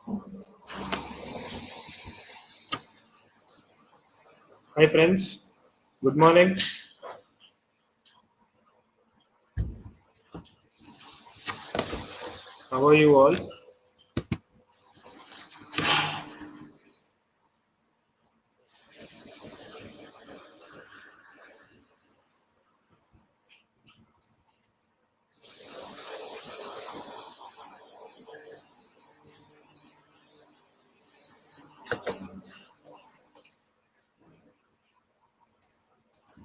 Hi friends, good morning. How are you all?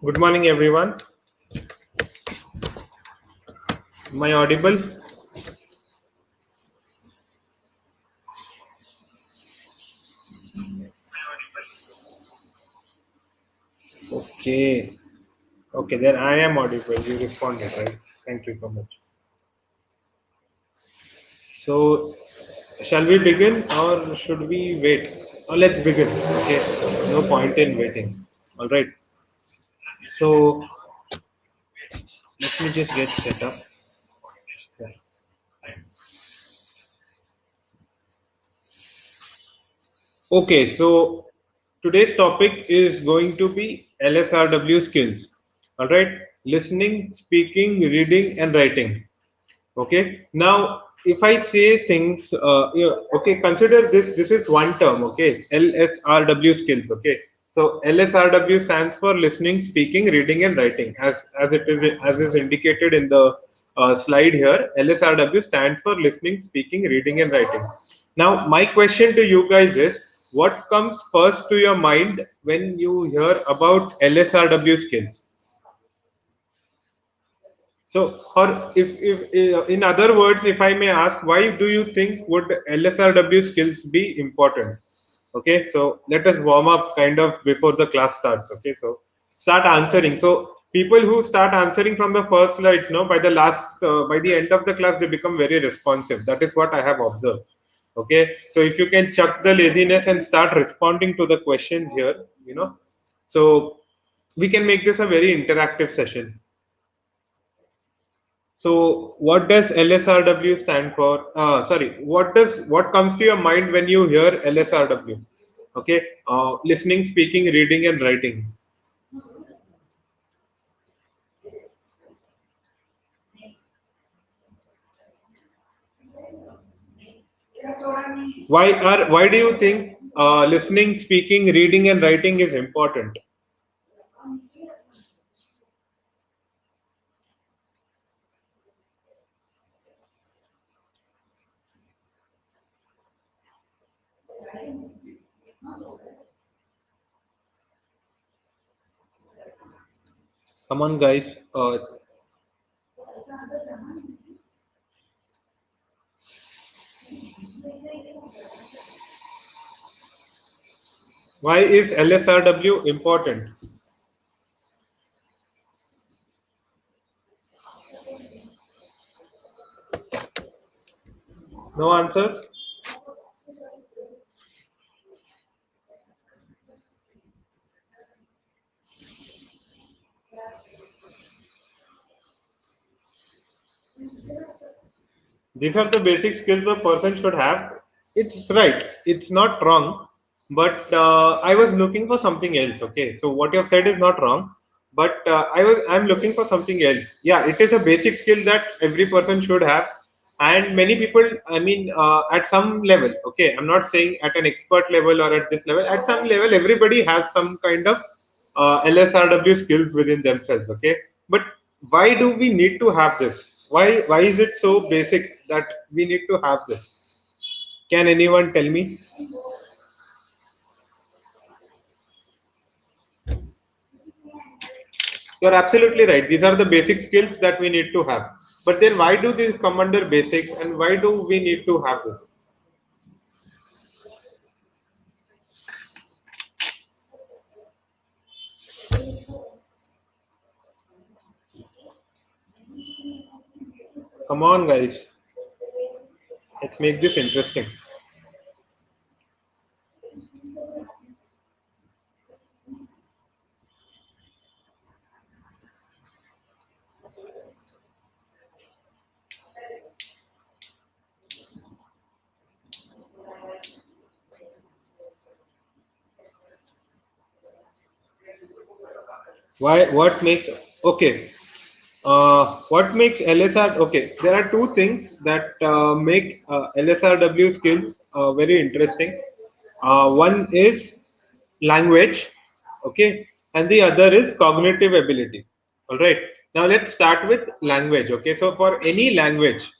Good morning everyone. Am I audible? Okay. Okay, then I am audible. You responded, right? Thank you so much. So, shall we begin or should we wait? Let's begin. Okay. No point in waiting. All right. So, let me just get set up. Yeah. Okay, so today's topic is going to be LSRW skills. All right, listening, speaking, reading, and writing. Okay, now if I say things, yeah, okay, consider this. This is one term. Okay, LSRW skills. Okay, so LSRW stands for listening, speaking, reading, and writing. As it is as is indicated in the slide here, LSRW stands for listening, speaking, reading, and writing. Now, my question to you guys is, what comes first to your mind when you hear about LSRW skills? So, or if in other words, if I may ask, why do you think would LSRW skills be important? Okay, so let us warm up kind of before the class starts. Okay, so start answering. So people who start answering from the first slide, by the by the end of the class, they become very responsive. That is what I have observed. Okay, so if you can chuck the laziness and start responding to the questions here, so we can make this a very interactive session. So, what does LSRW stand for? Sorry, what comes to your mind when you hear LSRW? Okay, listening, speaking, reading, and writing. Why do you think listening, speaking, reading, and writing is important? Come on, guys. Why is LSRW important? No answers. These are the basic skills a person should have. It's right. It's not wrong. But I was looking for something else. Okay, so what you have said is not wrong. But I'm looking for something else. Yeah, it is a basic skill that every person should have, and many people. I mean, at some level. Okay, I'm not saying at an expert level or at this level. At some level, everybody has some kind of LSRW skills within themselves. Okay, but why do we need to have this? Why is it so basic that we need to have this? Can anyone tell me? You're absolutely right. These are the basic skills that we need to have. But then why do these come under basics and why do we need to have this? Come on, guys. Let's make this interesting. Why? What makes? Okay. What makes LSR? Okay, there are two things that make LSRW skills very interesting. One is language, okay, and the other is cognitive ability. All right. Now let's start with language. Okay, so for any language,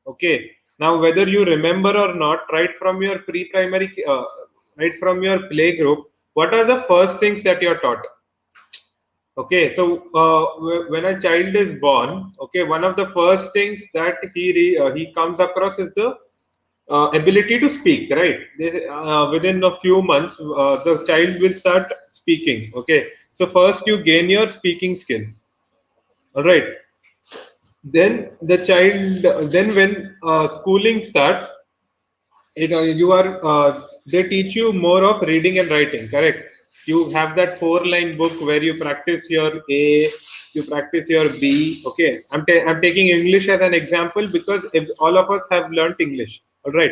okay, now whether you remember or not, right from your pre-primary, right from your play group, what are the first things that you're taught? Okay, so when a child is born, okay, one of the first things that he comes across is the ability to speak, right? Within a few months, the child will start speaking. Okay, so first you gain your speaking skill. All right, then the child, then when schooling starts, you are they teach you more of reading and writing, correct? You have that 4 line book where you practice your A, you practice your B. Okay, I'm taking English as an example because if all of us have learnt English, all right,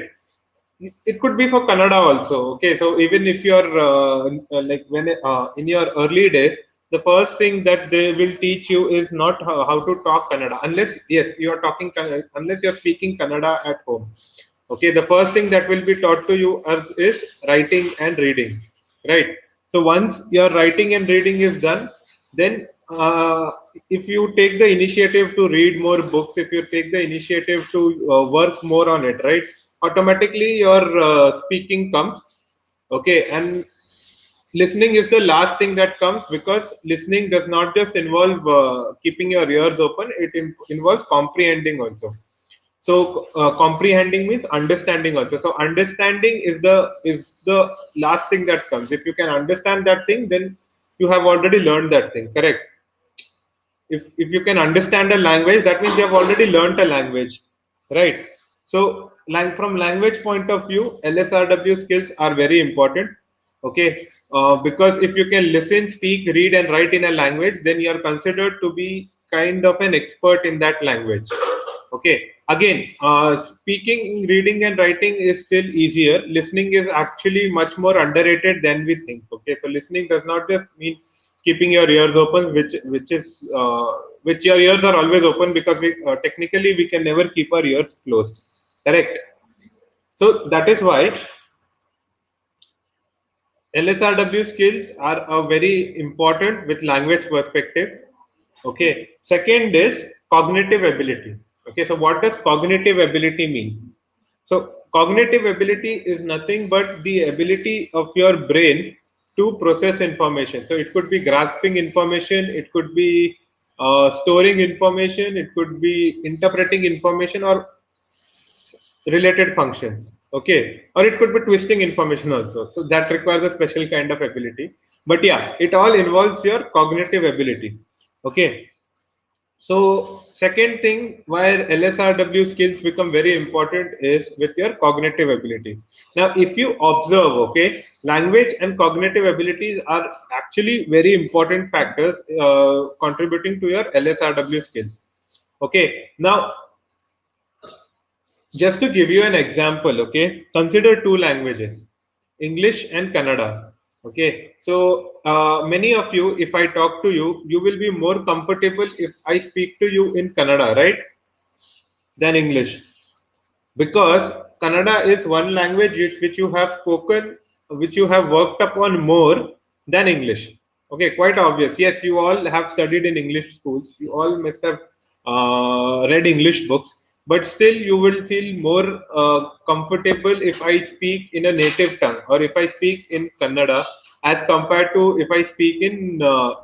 it could be for Kannada also. Okay, so even if you're like when in your early days, the first thing that they will teach you is not how to talk Kannada, unless yes you are talking unless you're speaking Kannada at home. Okay, the first thing that will be taught to you is writing and reading, right? So once your writing and reading is done, then if you take the initiative to read more books, if you take the initiative to work more on it, right, automatically your speaking comes. Okay, and listening is the last thing that comes, because listening does not just involve keeping your ears open, it involves comprehending also. So comprehending means understanding also. So understanding is the last thing that comes. If you can understand that thing, then you have already learned that thing, correct? If you can understand a language, that means you have already learned a language, right? So from language point of view, LSRW skills are very important. Okay, because if you can listen, speak, read and write in a language, then you are considered to be kind of an expert in that language. Okay, again, speaking, reading and writing is still easier. Listening is actually much more underrated than we think. Okay, so listening does not just mean keeping your ears open, which your ears are always open, because we technically we can never keep our ears closed, correct? So that is why LSRW skills are very important with language perspective. Okay. Second is cognitive ability. Okay. So what does cognitive ability mean? So cognitive ability is nothing but the ability of your brain to process information. So it could be grasping information, it could be storing information, it could be interpreting information, or related functions. Okay, or it could be twisting information also. So that requires a special kind of ability. But yeah, it all involves your cognitive ability. Okay, so second thing where LSRW skills become very important is with your cognitive ability. Now, if you observe, okay, language and cognitive abilities are actually very important factors contributing to your LSRW skills. Okay, now just to give you an example, okay, consider two languages, English and Kannada. Okay, so many of you, if I talk to you, you will be more comfortable if I speak to you in Kannada, right, than English, because Kannada is one language which you have spoken, which you have worked upon more than English. Okay, quite obvious. Yes, you all have studied in English schools. You all must have read English books, but still you will feel more comfortable if I speak in a native tongue, or if I speak in Kannada, as compared to if I speak in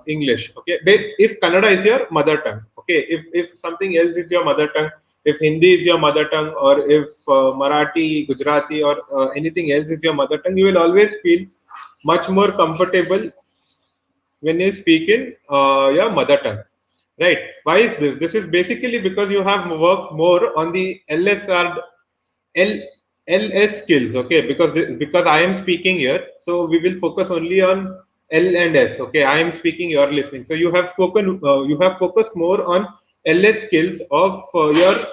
English. Okay, but if Kannada is your mother tongue, okay, if something else is your mother tongue, if Hindi is your mother tongue, or if Marathi, Gujarati, or anything else is your mother tongue, you will always feel much more comfortable when you speak in your mother tongue, right? Why is this? This is basically because you have worked more on the L, LS skills, okay? Because I am speaking here, so we will focus only on L and S. Okay, I am speaking, you are listening. So you have focused more on LS skills of your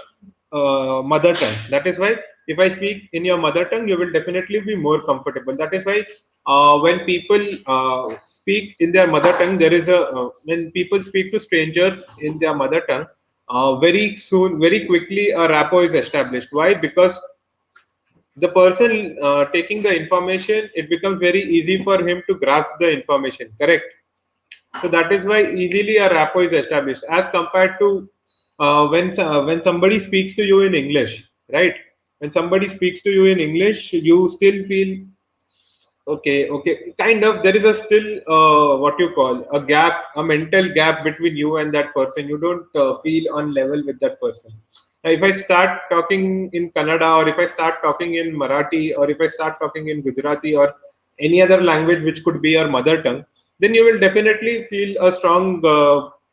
mother tongue. That is why if I speak in your mother tongue, you will definitely be more comfortable. That is why when people speak in their mother tongue, there is a when people speak to strangers in their mother tongue, very soon, very quickly, a rapport is established. Why? Because the person taking the information, it becomes very easy for him to grasp the information. Correct. So that is why easily a rapport is established, as compared to when somebody speaks to you in English, right? When somebody speaks to you in English, you still feel okay, okay. Kind of, there is a still what you call a gap, a mental gap between you and that person. You don't feel on level with that person. Now, if I start talking in Kannada, or if I start talking in Marathi, or if I start talking in Gujarati, or any other language which could be your mother tongue, then you will definitely feel a strong,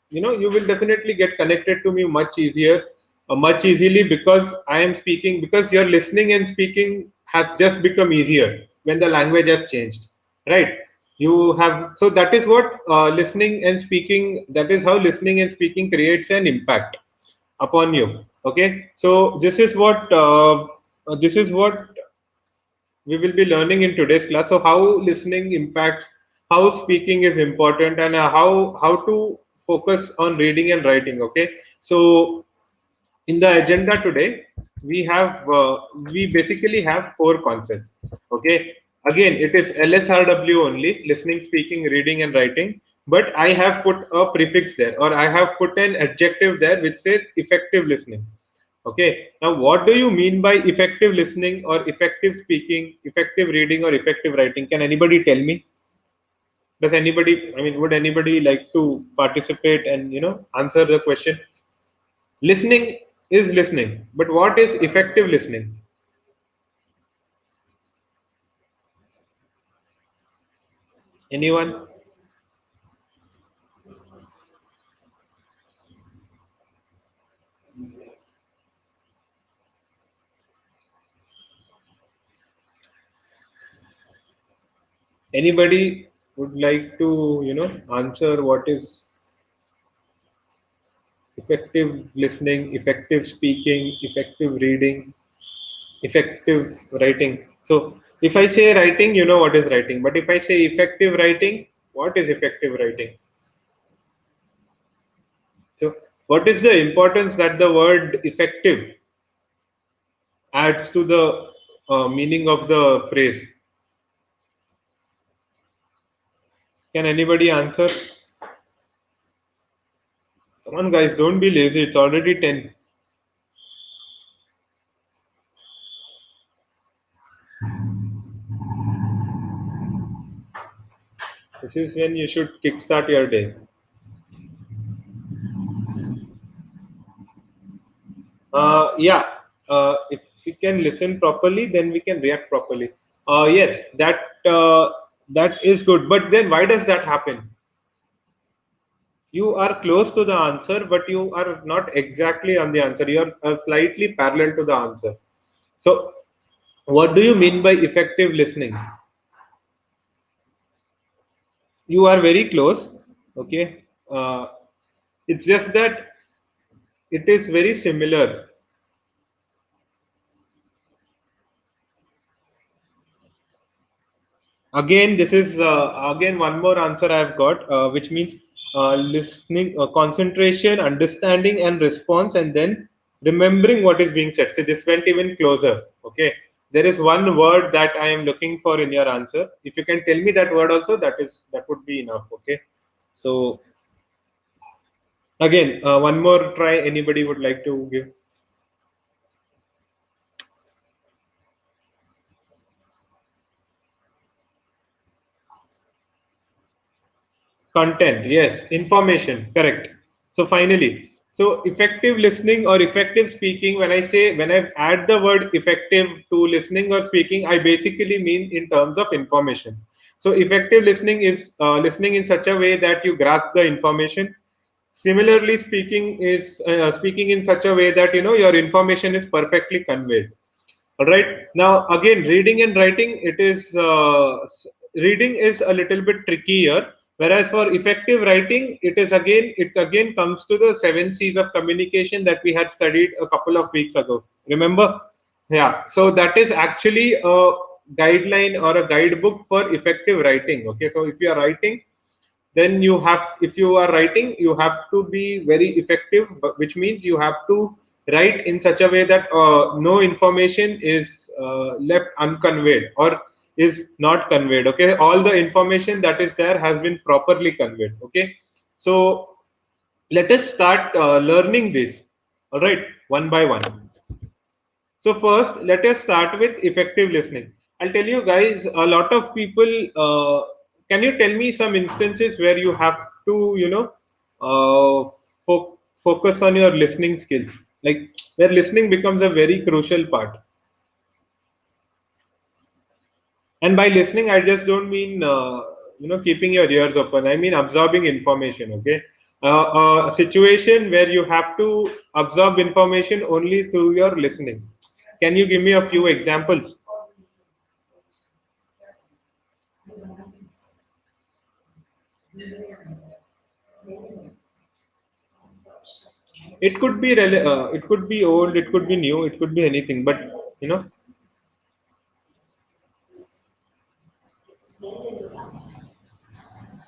you will definitely get connected to me much easier, much easily, because I am speaking, because your listening and speaking has just become easier when the language has changed, right? You have, so that is what listening and speaking, that is how listening and speaking creates an impact upon you. Okay, so this is what we will be learning in today's class. So how listening impacts, how speaking is important, and how to focus on reading and writing. Okay, so in the agenda today, we basically have four concepts. Okay, again, it is LSRW only: listening, speaking, reading, and writing. But I have put a prefix there, or I have put an adjective there which says effective listening. Okay, now what do you mean by effective listening, or effective speaking, effective reading, or effective writing? Can anybody tell me? Does anybody, I mean, would anybody like to participate and answer the question? Listening is listening, but what is effective listening? Anyone? Anybody would like to, answer what is effective listening, effective speaking, effective reading, effective writing? So, if I say writing, you know what is writing. But if I say effective writing, what is effective writing? So, what is the importance that the word effective adds to the meaning of the phrase? Can anybody answer? Come on, guys, don't be lazy. It's already 10. This is when you should kickstart your day. Yeah, if we can listen properly, then we can react properly. Yes, that is good. But then, why does that happen? You are close to the answer, but you are not exactly on the answer. You are slightly parallel to the answer. So, what do you mean by effective listening? You are very close. Okay, it's just that it is very similar. Again, this is again one more answer I've got, which means listening, concentration, understanding, and response, and then remembering what is being said. So this went even closer. Okay, there is one word that I am looking for in your answer. If you can tell me that word also, that would be enough. Okay, so again, one more try. Anybody would like to give? Content, yes. Information, correct. So finally, so effective listening or effective speaking, when I add the word effective to listening or speaking, I basically mean in terms of information. So effective listening is listening in such a way that you grasp the information. Similarly, speaking is speaking in such a way that your information is perfectly conveyed. All right. Now, again, reading and writing, reading is a little bit trickier. Whereas for effective writing, it again comes to the seven C's of communication that we had studied a couple of weeks ago. Remember? Yeah. So that is actually guideline or a guidebook for effective writing. Okay, so if you are writing, then you have, if you are writing, you have to be very effective, which means you have to write in such a way that no information is left unconveyed or is not conveyed. Okay, all the information that is there has been properly conveyed. Okay, so let us start learning this, all right, one by one. So first, let us start with effective listening. I'll tell you guys, a lot of people. Can you tell me some instances where you have to, focus on your listening skills, like where listening becomes a very crucial part? And by listening, I just don't mean keeping your ears open. I mean absorbing information. Okay, a situation where you have to absorb information only through your listening. Can you give me a few examples? It could be it could be old, it could be new, it could be anything. But you know,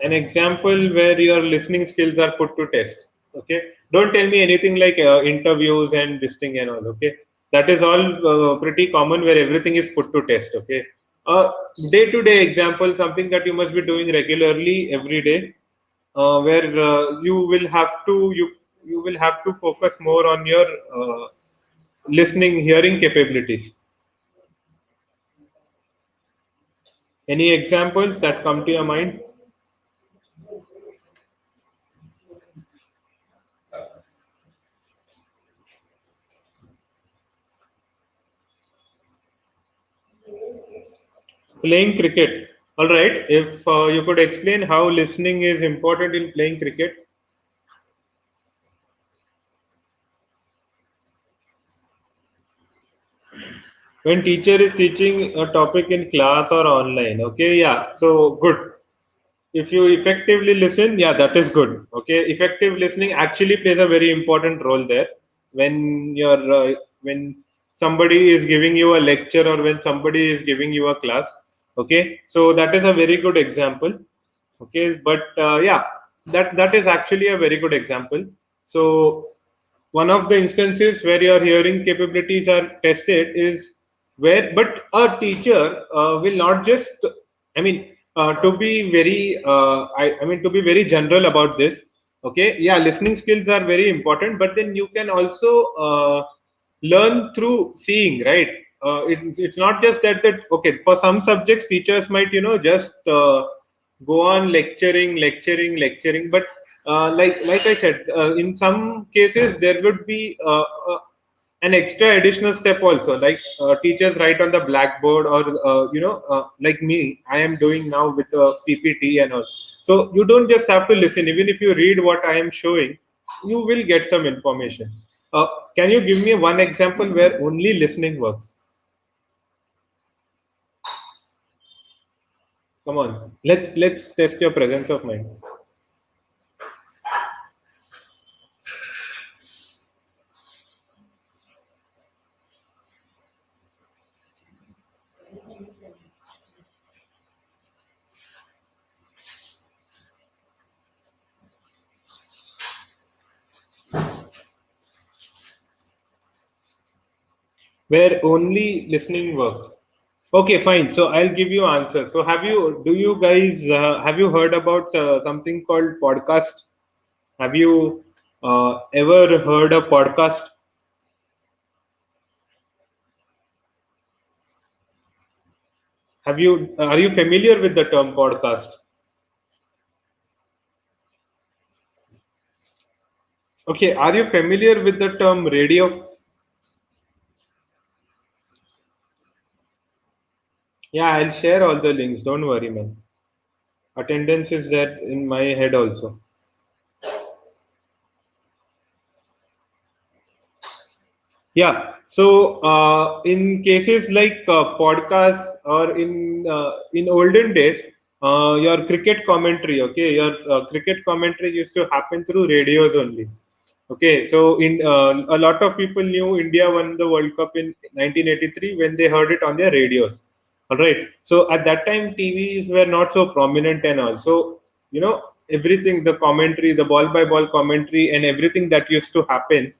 an example where your listening skills are put to test. Okay, don't tell me anything like interviews and this thing and all. Okay, that is all pretty common where everything is put to test. Okay, uh, day-to-day example, something that you must be doing regularly every day, where you will have to focus more on your listening, hearing capabilities. Any examples that come to your mind? Playing cricket. All right. If you could explain how listening is important in playing cricket. When teacher is teaching a topic in class or online. Okay. Yeah. So good. If you effectively listen, yeah, that is good. Okay. Effective listening actually plays a very important role there. When somebody is giving you a lecture or when somebody is giving you a class. Okay. So that is a very good example. Okay, but yeah, that is actually a very good example. So one of the instances where your hearing capabilities are tested is where, but a teacher will not just, I mean, to be very I mean, to be very general about this. Okay, yeah, listening skills are very important, but then you can also learn through seeing, right? It's not just that okay, for some subjects teachers might, just go on lecturing, but like I said, in some cases there would be an extra additional step also, like teachers write on the blackboard, or like me, I am doing now with PPT and all. So you don't just have to listen. Even if you read what I am showing, you will get some information. uh, can you give me one example where only listening works? Come on, let's test your presence of mind. Where only listening works. Okay, fine. So I'll give you answer. So do you guys have you heard about something called podcast? Have you ever heard a podcast? Are you familiar with the term podcast? Okay, are you familiar with the term radio? Yeah, I'll share all the links. Don't worry, man. Attendance is there in my head also. Yeah. So in cases like podcasts, or in olden days, your cricket commentary, okay, your cricket commentary used to happen through radios only. Okay, so in a lot of people knew India won the World Cup in 1983 when they heard it on their radios. All right. So at that time, TVs were not so prominent and all. So, everything, the commentary, the ball by ball commentary, and everything that used to happen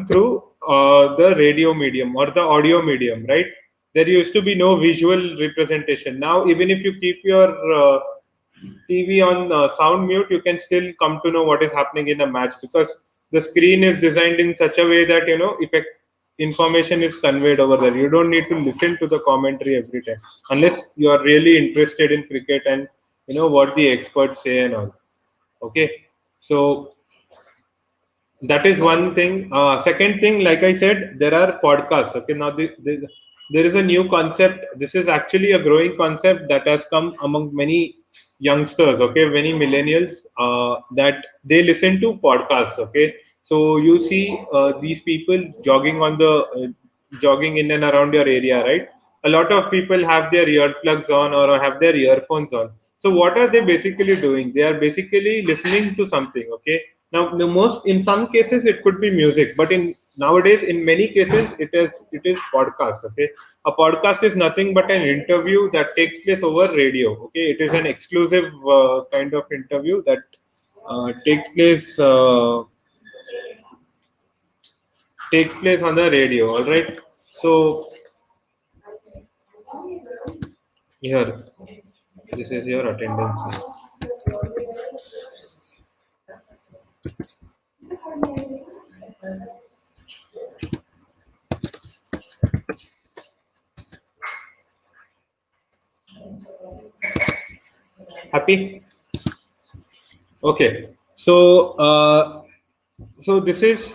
through the radio medium or the audio medium, right? There used to be no visual representation. Now, even if you keep your TV on sound mute, you can still come to know what is happening in a match, because the screen is designed in such a way that effect information is conveyed over there. You don't need to listen to the commentary every time, unless you are really interested in cricket and what the experts say and all. Okay, so that is one thing. Second thing, like I said, there are podcasts. Okay, now there is a new concept. This is actually a growing concept that has come among many youngsters. Okay, many millennials, that they listen to podcasts. Okay, so you see these people jogging in and around your area, right? A lot of people have their earplugs on or have their earphones on. So what are they basically doing? They are basically listening to something. Okay, now the most, in some cases it could be music, but in nowadays in many cases it is podcast. Okay, a podcast is nothing but an interview that takes place over radio. Okay, it is an exclusive kind of interview that takes place on the radio. All right, so here, this is your attendance. Happy? Okay. So this is,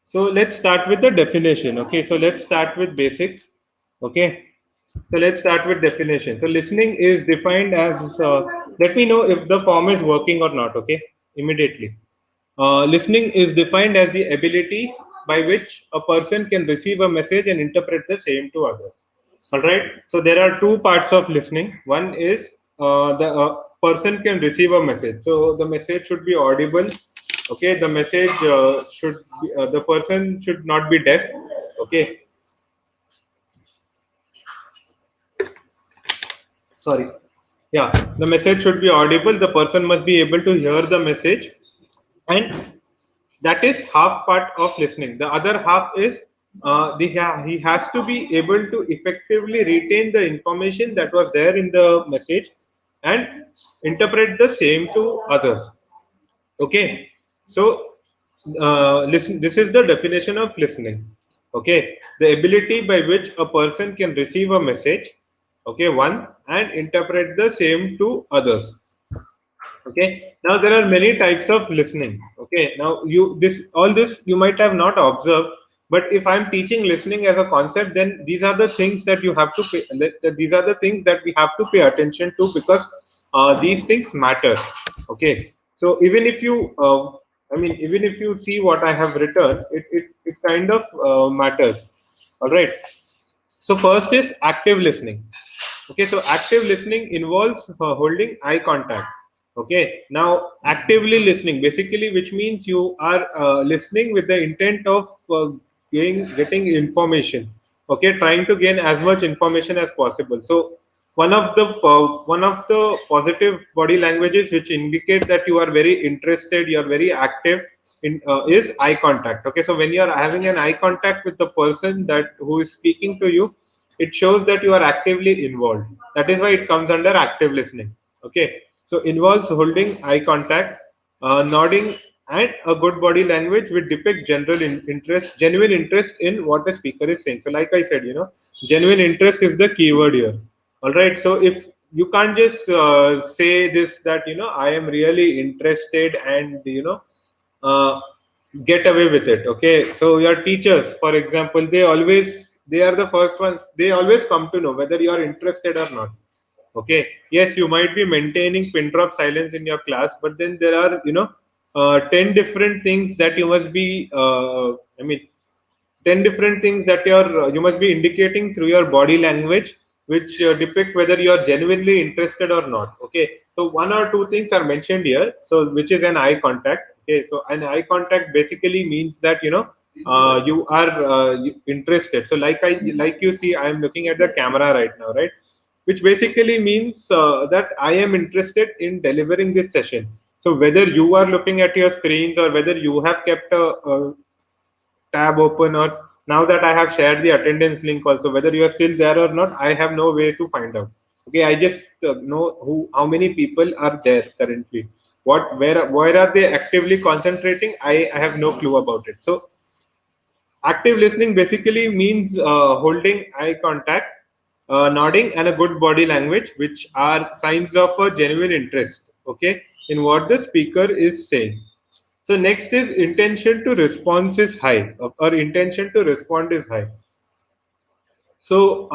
so let's start with the definition. Okay, so let's start with basics. Okay, so let's start with definition. So listening is defined as, let me know if the form is working or not. Okay, immediately. Listening is defined as the ability by which a person can receive a message and interpret the same to others. All right. So there are two parts of listening. One is the person can receive a message. So the message should be audible. Okay. The message should be, the person should not be deaf. Okay. Sorry. Yeah. The message should be audible. The person must be able to hear the message, and that is half part of listening. The other half is he has to be able to effectively retain the information that was there in the message and interpret the same to others. Okay, so listen, this is the definition of listening. Okay, the ability by which a person can receive a message, okay, one, and interpret the same to others. Okay, now there are many types of listening. Okay, now this you might have not observed, but if I'm teaching listening as a concept, then these are the things that you have to pay, these are the things that we have to pay attention to, because these things matter. Okay, so even if you even if you see what I have written, it kind of matters. All right, so first is active listening. Okay, so active listening involves holding eye contact. Okay, now actively listening, basically, which means you are listening with the intent of getting information. Okay, trying to gain as much information as possible. So one of the positive body languages which indicate that you are very interested, you are very active in, is eye contact. Okay, so when you are having an eye contact with the person that who is speaking to you, it shows that you are actively involved. That is why it comes under active listening. Okay, so involves holding eye contact, nodding, and a good body language which depict genuine interest in what the speaker is saying. So like I said, genuine interest is the keyword here. All right, so if you can't just say this, that I am really interested, and uh, get away with it. Okay, so your teachers, for example, they are the first ones, they always come to know whether you are interested or not. Okay, yes, you might be maintaining pin drop silence in your class, but then there are 10 different things that you must be 10 different things that you must be indicating through your body language, which depict whether you are genuinely interested or not. Okay, so one or two things are mentioned here, so which is an eye contact. Okay, so an eye contact basically means that you are interested. So like you see, I am looking at the camera right now, right? Which basically means that I am interested in delivering this session. So whether you are looking at your screens or whether you have kept a tab open, or now that I have shared the attendance link also, whether you are still there or not, I have no way to find out. Okay, I just know how many people are there currently. Where are they actively concentrating? I have no clue about it. So active listening basically means holding eye contact, nodding, and a good body language, which are signs of a genuine interest, okay, in what the speaker is saying. So next is intention to response is high, or intention to respond is high. So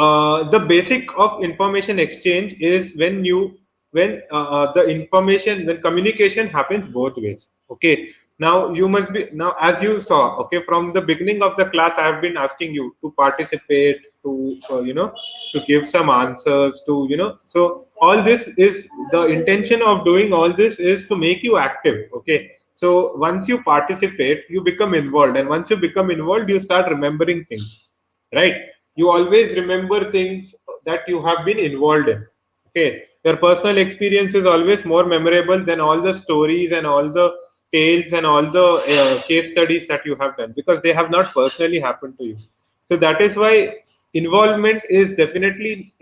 the basic of information exchange is when the information, when communication happens both ways. Okay. Now you must be, now as you saw, okay, from the beginning of the class, I have been asking you to participate, to to give some answers, to So all this is the intention of doing all this is to make you active. Okay. So once you participate, you become involved, and once you become involved, you start remembering things, right? You always remember things that you have been involved in. Okay, your personal experience is always more memorable than all the stories and all the tales and all the case studies that you have done, because they have not personally happened to you. So that is why involvement is definitely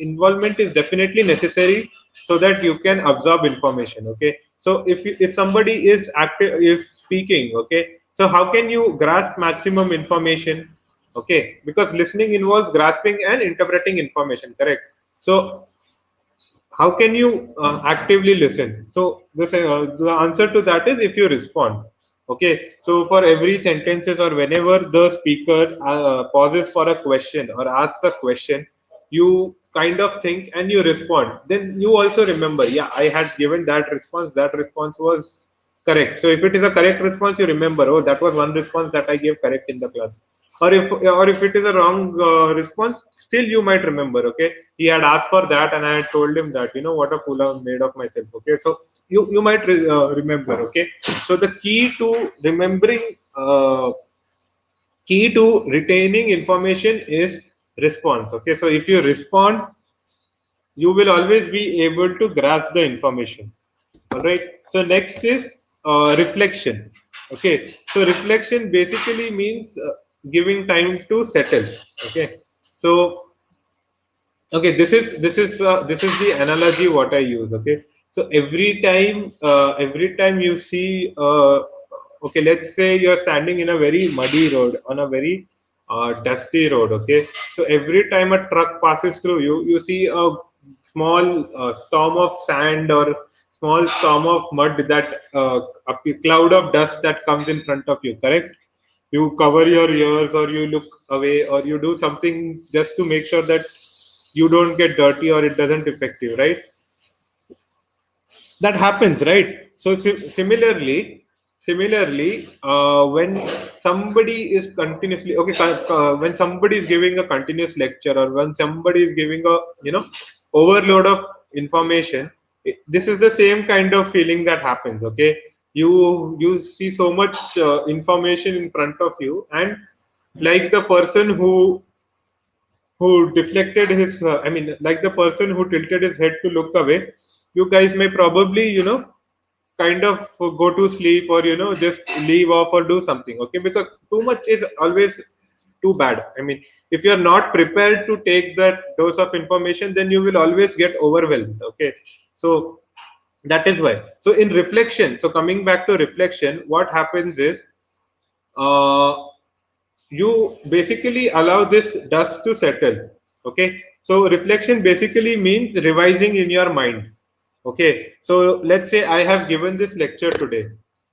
necessary, so that you can absorb information. Okay, so if somebody is active, if speaking, okay, so how can you grasp maximum information? Okay, because listening involves grasping and interpreting information, correct? So how can you actively listen? So the answer to that is if you respond. Okay, so for every sentences, or whenever the speaker pauses for a question or asks a question, you kind of think and you respond. Then you also remember, yeah, I had given that response. That response was correct. So if it is a correct response, you remember, oh, that was one response that I gave correct in the class. Or if it is a wrong response, still you might remember. Okay, he had asked for that, and I had told him that, what a fool I've made of myself. Okay, so you might remember. Okay, so the key to retaining information is response. Okay, so if you respond, you will always be able to grasp the information. All right. So next is reflection. Okay. So reflection basically means giving time to settle. Okay. So this is the analogy what I use. Okay. So every time you see okay, let's say you're standing in a very muddy road, on a very dusty road. Okay, so every time a truck passes through you, you see a small storm of sand, or small storm of mud, that a cloud of dust that comes in front of you, correct? You cover your ears, or you look away, or you do something just to make sure that you don't get dirty, or it doesn't affect you, right? That happens, right? So similarly, when somebody is continuously, okay, when somebody is giving a continuous lecture, or when somebody is giving a overload of information, this is the same kind of feeling that happens. Okay, you see so much information in front of you, and like the person who deflected his I mean, like the person who tilted his head to look away, you guys may probably kind of go to sleep, or just leave off or do something. Okay, because too much is always too bad. I mean, if you're not prepared to take that dose of information, then you will always get overwhelmed. Okay, so that is why. So in reflection, so coming back to reflection, what happens is uh, you basically allow this dust to settle. Okay, so reflection basically means revising in your mind. Okay, so let's say I have given this lecture today.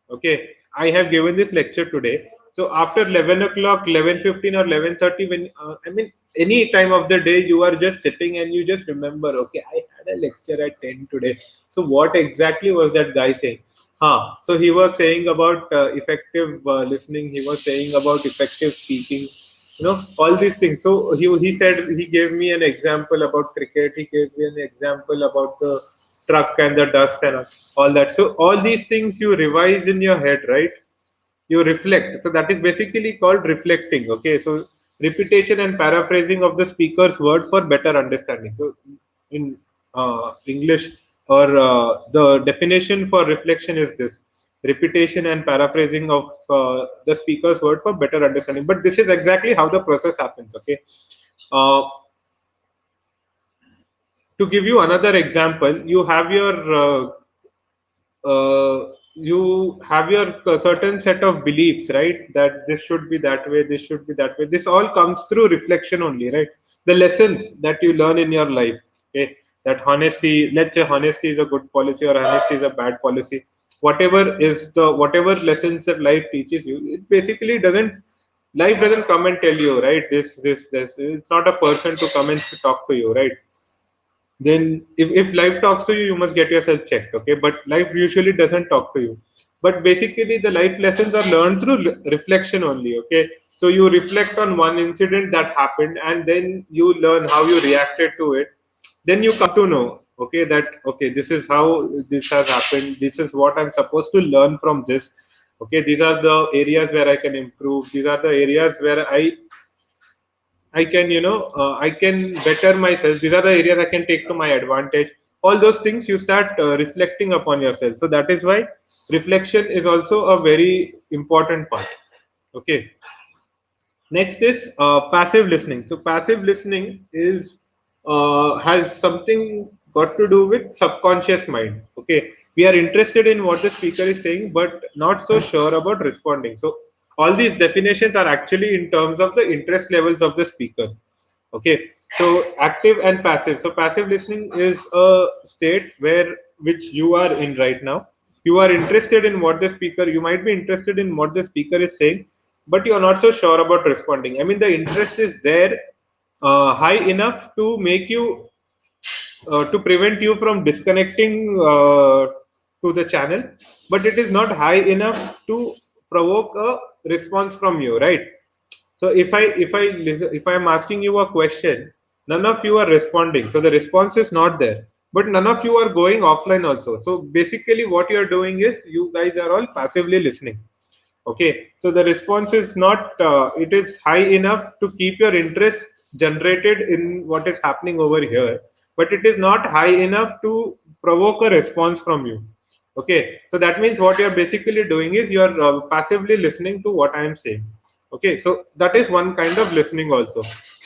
Okay, I have given this lecture today. So after 11 o'clock, 11:15 or 11:30, when I mean, any time of the day, you are just sitting and you just remember, okay, I had a lecture at 10 today. So what exactly was that guy saying? So he was saying about effective listening. He was saying about effective speaking. All these things. So he said, he gave me an example about cricket. He gave me an example about the truck and the dust and all that. So all these things you revise in your head, right? You reflect. So that is basically called reflecting. Okay, so repetition and paraphrasing of the speaker's word for better understanding. So in English, or the definition for reflection is this: repetition and paraphrasing of the speaker's word for better understanding. But this is exactly how the process happens. Okay, uh, to give you another example, you have your certain set of beliefs, right? That this should be that way, this should be that way. This all comes through reflection only, right? The lessons that you learn in your life. Okay, that honesty, let's say honesty is a good policy or honesty is a bad policy. Whatever lessons that life teaches you, it basically doesn't. Life doesn't come and tell you, right? This. It's not a person to come and talk to you, right? Then if life talks to you, you must get yourself checked. Okay, but life usually doesn't talk to you. But basically the life lessons are learned through reflection only. Okay, so you reflect on one incident that happened, and then you learn how you reacted to it. Then you come to know, okay, that okay, this is how this has happened, this is what I'm supposed to learn from this. Okay, these are the areas where I can improve, these are the areas where I can, I can better myself. These are the areas I can take to my advantage. All those things you start reflecting upon yourself. So that is why reflection is also a very important part. Okay. Next is passive listening. So passive listening is has something got to do with subconscious mind. Okay, we are interested in what the speaker is saying, but not so sure about responding. So all these definitions are actually in terms of the interest levels of the speaker. Okay, so active and passive. So passive listening is a state which you are in right now. You are interested in what the speaker. You might be interested in what the speaker is saying, but you are not so sure about responding. I mean, the interest is there, high enough to make you, to prevent you from disconnecting to the channel, but it is not high enough to provoke a response from you, right? So if I am asking you a question, none of you are responding, so the response is not there, but none of you are going offline also. So basically what you are doing is you guys are all passively listening. Okay, so the response is not, it is high enough to keep your interest generated in what is happening over here, but it is not high enough to provoke a response from you. Okay, so that means what you are basically doing is you are passively listening to what I am saying. Okay, so that is one kind of listening also.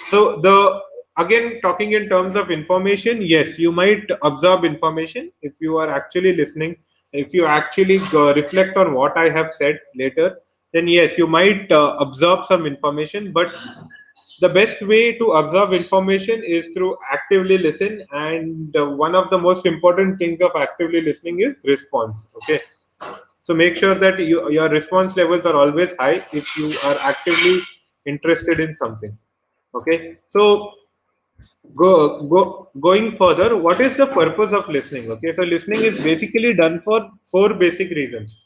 So the again, talking in terms of information, yes, you might absorb information if you are actually listening. If you actually reflect on what I have said later, then yes, you might absorb some information. But the best way to absorb information is through actively listen, and one of the most important things of actively listening is response. Okay, so make sure that your response levels are always high if you are actively interested in something. Okay, so going further, what is the purpose of listening? Okay, so listening is basically done for four basic reasons.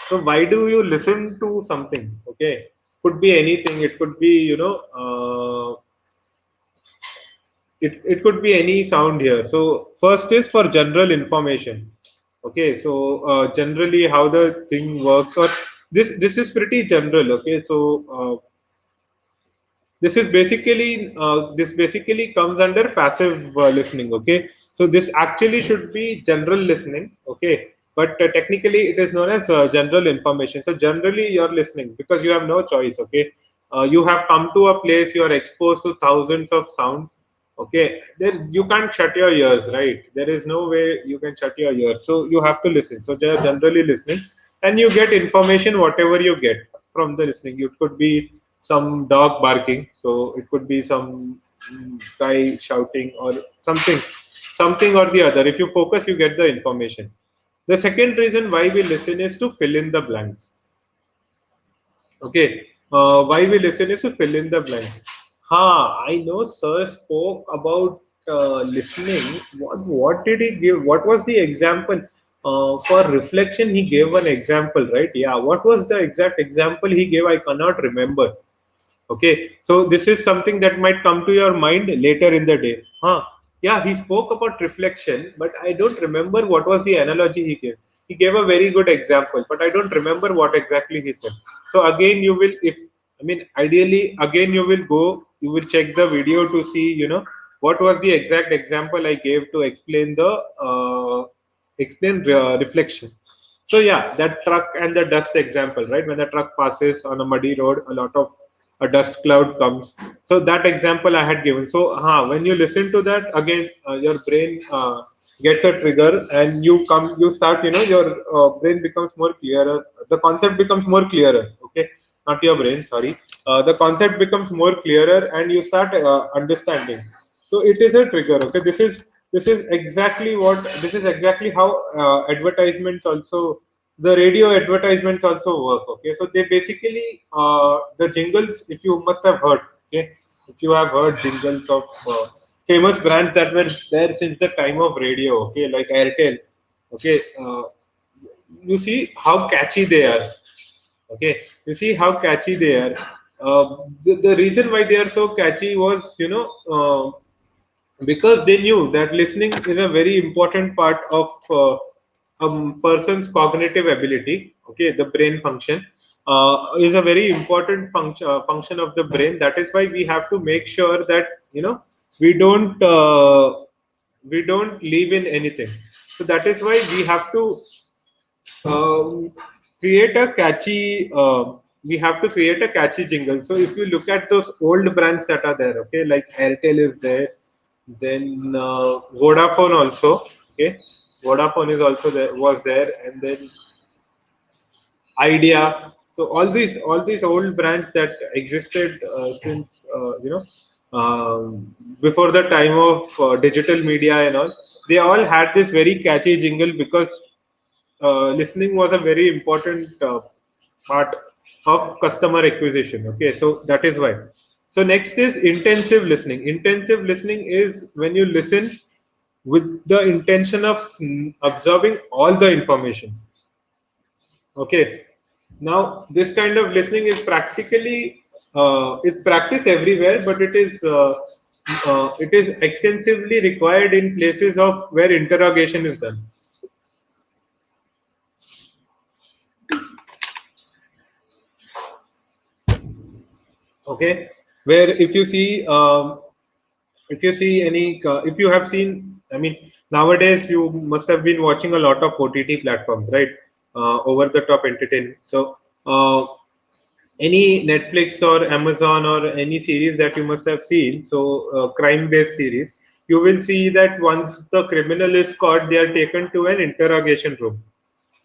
So why do you listen to something? Okay, could be anything. It could be, it could be any sound here. So first is for general information. Okay, so generally how the thing works, or this is pretty general. Okay, so this basically comes under passive listening. Okay, so this actually should be general listening. Okay, but technically it is known as general information. So generally you're listening because you have no choice. Okay, you have come to a place, you are exposed to thousands of sounds. Okay, then you can't shut your ears, right? There is no way you can shut your ears, so you have to listen. So they are generally listening, and you get information whatever you get from the listening. It could be some dog barking, so it could be some guy shouting or something or the other. If you focus, you get the information. The second reason why we listen is to fill in the blanks. Okay, why we listen is to fill in the blank. I know sir spoke about listening. What did he give? What was the example? For reflection, he gave an example, right? Yeah, what was the exact example he gave? I cannot remember. Okay, so this is something that might come to your mind later in the day. Yeah, he spoke about reflection, but I don't remember what was the analogy he gave. he gave a very good example, but I don't remember what exactly he said. So again, you will, if I mean, ideally, again you will go, you will check the video to see, what was the exact example I gave to explain the reflection. So yeah, that truck and the dust example, right? When the truck passes on a muddy road, a lot of a dust cloud comes. So that example I had given. So when you listen to that again, your brain gets a trigger, and you start, your brain becomes more clearer. The concept becomes more clearer. Okay, not your brain. Sorry, the concept becomes more clearer, and you start understanding. So it is a trigger. Okay, this is exactly how advertisements also, the radio advertisements also work. Okay, so they basically, the jingles, if you must have heard, okay, if you have heard jingles of famous brands that were there since the time of radio, okay, like Airtel. Okay, you see how catchy they are. Okay, you see how catchy they are. The reason why they are so catchy was, because they knew that listening is a very important part of a person's cognitive ability. Okay, the brain function is a very important function of the brain. That is why we have to make sure that, we don't we don't leave in anything. So that is why we have to um, create a catchy we have to create a catchy jingle. So if you look at those old brands that are there, okay, like Airtel is there, then Vodafone also, okay, Vodafone is also there, was there, and then Idea. So all these old brands that existed since, before the time of digital media and all, they all had this very catchy jingle, because listening was a very important part of customer acquisition. Okay, so that is why. So next is intensive listening. Intensive listening is when you listen with the intention of absorbing all the information. Okay. Now, this kind of listening is practically, it's practiced everywhere, but it is extensively required in places of where interrogation is done. Okay, where if you see any, if you have seen, I mean, nowadays you must have been watching a lot of OTT platforms, right? Over the top entertainment. So. Any Netflix or Amazon or any series that you must have seen, so crime based series, you will see that once the criminal is caught, they are taken to an interrogation room,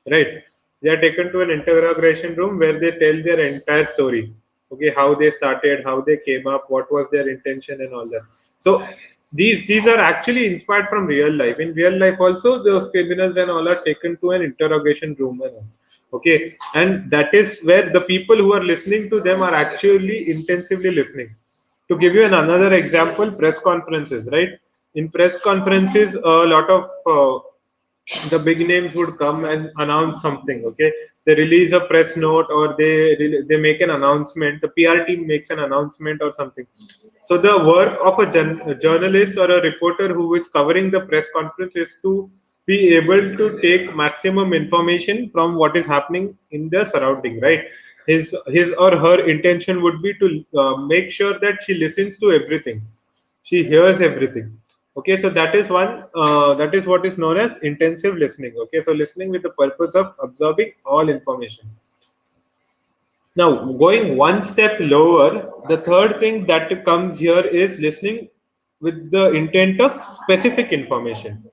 right? They are taken to an interrogation room where they tell their entire story. Okay, how they started, how they came up, what was their intention, and all that. So these are actually inspired from real life. In real life also, those criminals and all are taken to an interrogation room and all. Okay, and that is where the people who are listening to them are actually intensively listening. To give you another example, press conferences, right? In press conferences, a lot of the big names would come and announce something. Okay, they release a press note, or they make an announcement. The PR team makes an announcement or something. So the work of a journalist or a reporter who is covering the press conference is to be able to take maximum information from what is happening in the surrounding, right? His or her intention would be to make sure that she listens to everything, she hears everything. Okay, so that is that is what is known as intensive listening. Okay, so listening with the purpose of absorbing all information. Now, going one step lower, the third thing that comes here is listening with the intent of specific information.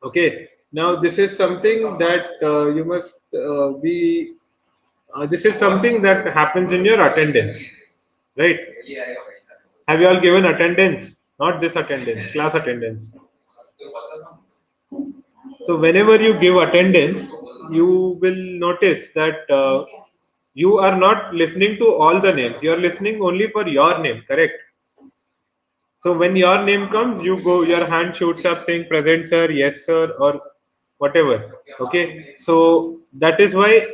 Okay, now this is something that you must be this is something that happens in your attendance, right? Have you all given attendance? Not this attendance, class attendance. So whenever you give attendance, you will notice that you are not listening to all the names. You are listening only for your name, correct? So when your name comes, you go, your hand shoots up saying present sir, yes sir, or whatever. Okay. So that is why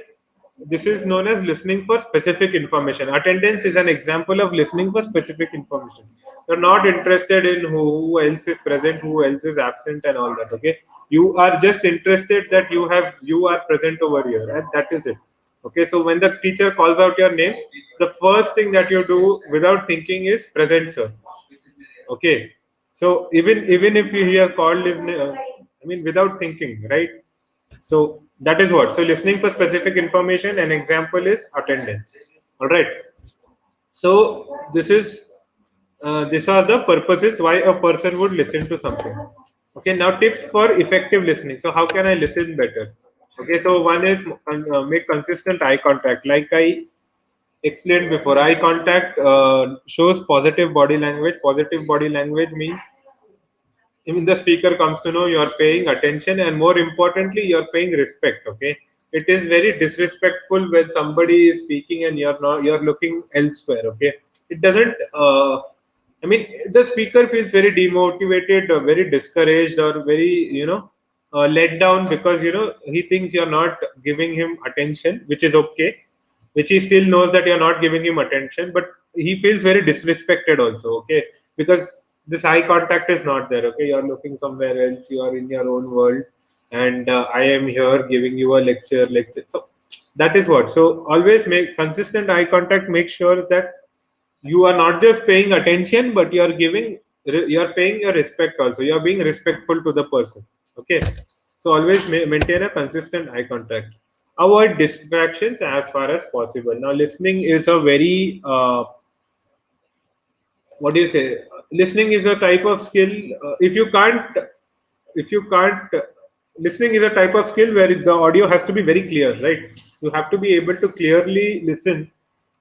this is known as listening for specific information. Attendance is an example of listening for specific information. You're not interested in who else is present, who else is absent, and all that. Okay, you are just interested that you are present over here, and that is it. Okay, so when the teacher calls out your name, the first thing that you do without thinking is present, sir. Okay, so even if you hear called listening, I mean without thinking, right? So that is what. So listening for specific information. An example is attendance. All right. So these are the purposes why a person would listen to something. Okay. Now tips for effective listening. So how can I listen better? Okay. So one is make consistent eye contact. Like I explained before, eye contact shows positive body language. Positive body language means even the speaker comes to know you are paying attention, and more importantly you are paying respect. Okay, it is very disrespectful when somebody is speaking and you're looking elsewhere. Okay, it doesn't I mean the speaker feels very demotivated or very discouraged or very let down, because he thinks you're not giving him attention, which is okay, which he still knows that you're not giving him attention, but he feels very disrespected also. Okay, because this eye contact is not there. Okay, you're looking somewhere else, you are in your own world, and I am here giving you a lecture. So that is what. So always make consistent eye contact. Make sure that you are not just paying attention, but you are paying your respect also. You are being respectful to the person. Okay, so always maintain a consistent eye contact. Avoid distractions as far as possible. Now listening is a very what do you say, listening is a type of skill. If you can't listening is a type of skill where the audio has to be very clear, right? You have to be able to clearly listen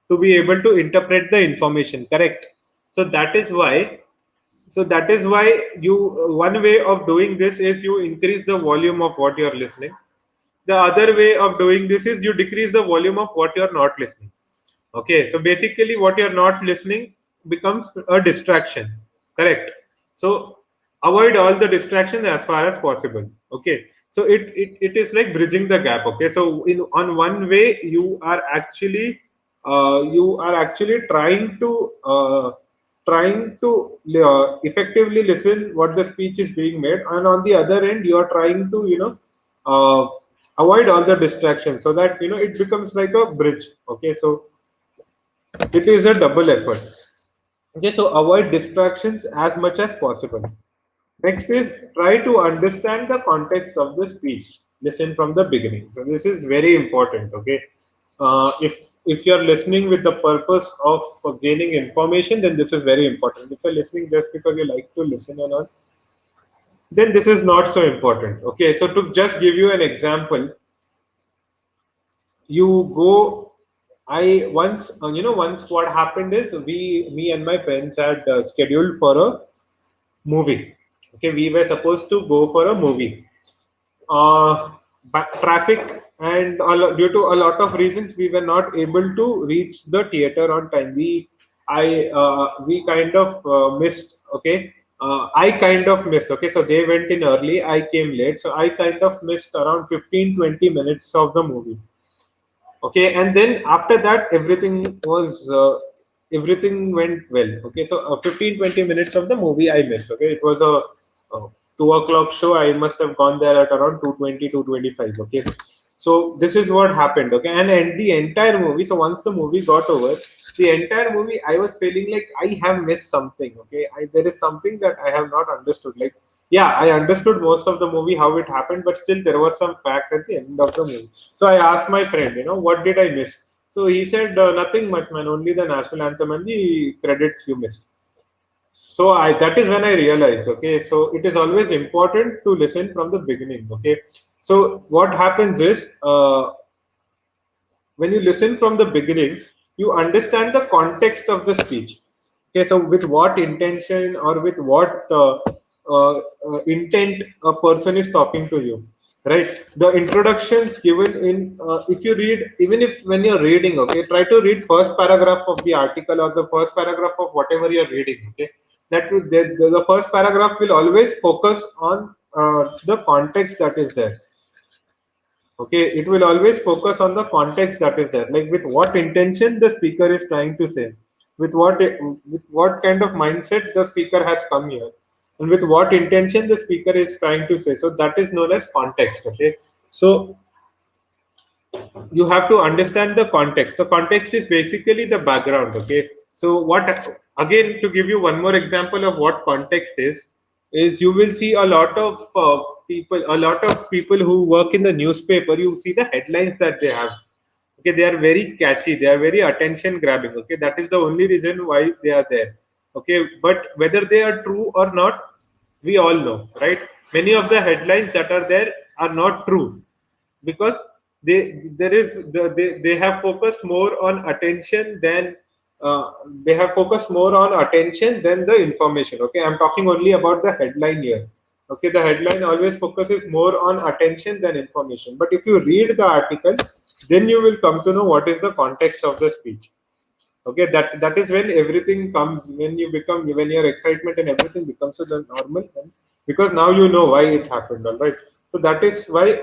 to be able to interpret the information, correct? So that is why you one way of doing this is you increase the volume of what you're listening. The other way of doing this is you decrease the volume of what you're not listening. Okay, so basically what you're not listening becomes a distraction, correct? So avoid all the distractions as far as possible. Okay, so it is like bridging the gap. Okay, so in on one way you are actually trying to effectively listen what the speech is being made, and on the other end you are trying to uh, avoid all the distractions, so that it becomes like a bridge. Okay, so it is a double effort. Okay, so avoid distractions as much as possible. Next is try to understand the context of the speech. Listen from the beginning. So this is very important. Okay, if you're listening with the purpose of gaining information, then this is very important. If you're listening just because you like to listen or not, then this is not so important. Okay, so to just give you an example, you go I once once what happened is me and my friends had scheduled for a movie. Okay, we were supposed to go for a movie. But traffic and due to a lot of reasons we were not able to reach the theater on time. We kind of missed. Okay, I kind of missed. Okay, so they went in early, I came late, so I kind of missed around 15-20 minutes of the movie. Okay, and then after that everything went well. Okay, so 15-20 minutes of the movie I missed. Okay, it was a 2 o'clock show. I must have gone there at around 2:20, 2:25. Okay, so this is what happened. Okay, and the entire movie, so once the movie got over, the entire movie I was feeling like I have missed something. Okay, there is something that I have not understood. Like, yeah, I understood most of the movie how it happened, but still there was some fact at the end of the movie. So I asked my friend, what did I miss? So he said, nothing much, man, only the national anthem and the credits you missed. So that is when I realized. Okay, so it is always important to listen from the beginning. Okay, so what happens is, when you listen from the beginning, you understand the context of the speech. Okay, so with what intention or with what intent a person is talking to you, right? The introductions given in, if you read, even if when you're reading, okay, try to read first paragraph of the article or the first paragraph of whatever you're reading. Okay, the first paragraph will always focus on the context that is there. Okay, it will always focus on the context that is there, like with what intention the speaker is trying to say, with what kind of mindset the speaker has come here, and with what intention the speaker is trying to say. So that is known as context. Okay, so you have to understand the context. The context is basically the background. Okay, so what, again, to give you one more example of what context is you will see a lot of people who work in the newspaper. You see the headlines that they have. Okay, they are very catchy, they are very attention grabbing. Okay, that is the only reason why they are there. Okay, but whether they are true or not, we all know, right? Many of the headlines that are there are not true, because they have focused more on attention than they have focused more on attention than the information. Okay, I'm talking only about the headline here. Okay, the headline always focuses more on attention than information, but if you read the article, then you will come to know what is the context of the speech. Okay, that is when everything comes, when you become, when your excitement and everything becomes to the normal, and because now you know why it happened. All right, so that is why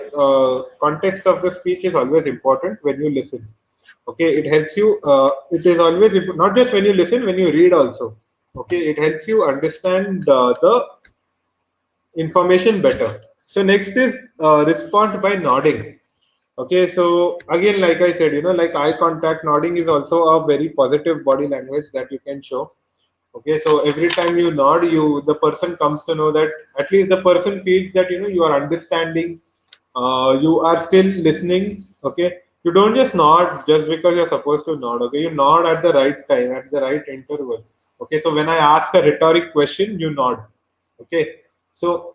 context of the speech is always important when you listen. Okay, it helps you, it is always not just when you listen, when you read also. Okay, it helps you understand the information better. So next is respond by nodding. Okay, so again, like I said, like eye contact, nodding is also a very positive body language that you can show. Okay, so every time you nod, the person comes to know that, at least the person feels that you are understanding, you are still listening. Okay, you don't just nod just because you're supposed to nod. Okay, you nod at the right time, at the right interval. Okay, so when I ask a rhetoric question, you nod. Okay, so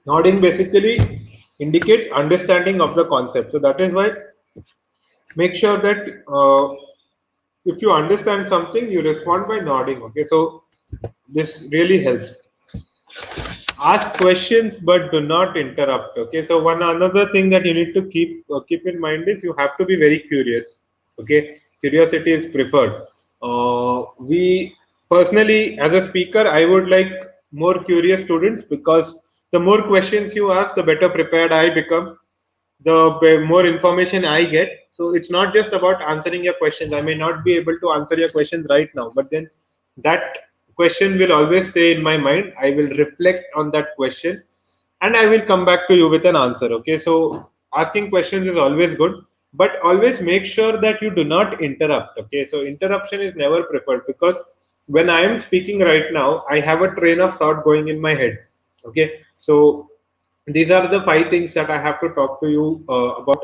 nodding basically indicates understanding of the concept. So that is why make sure that if you understand something, you respond by nodding. Okay, so this really helps. Ask questions but do not interrupt. Okay, so one another thing that you need to keep in mind is you have to be very curious. Okay, curiosity is preferred. We personally, as a speaker, I would like more curious students, because the more questions you ask, the better prepared I become, the more information I get. So it's not just about answering your questions. I may not be able to answer your questions right now, but then that question will always stay in my mind. I will reflect on that question, and I will come back to you with an answer. Okay, so asking questions is always good, but always make sure that you do not interrupt. Okay, so interruption is never preferred, because when I am speaking right now, I have a train of thought going in my head. Okay, so these are the 5 things that I have to talk to you about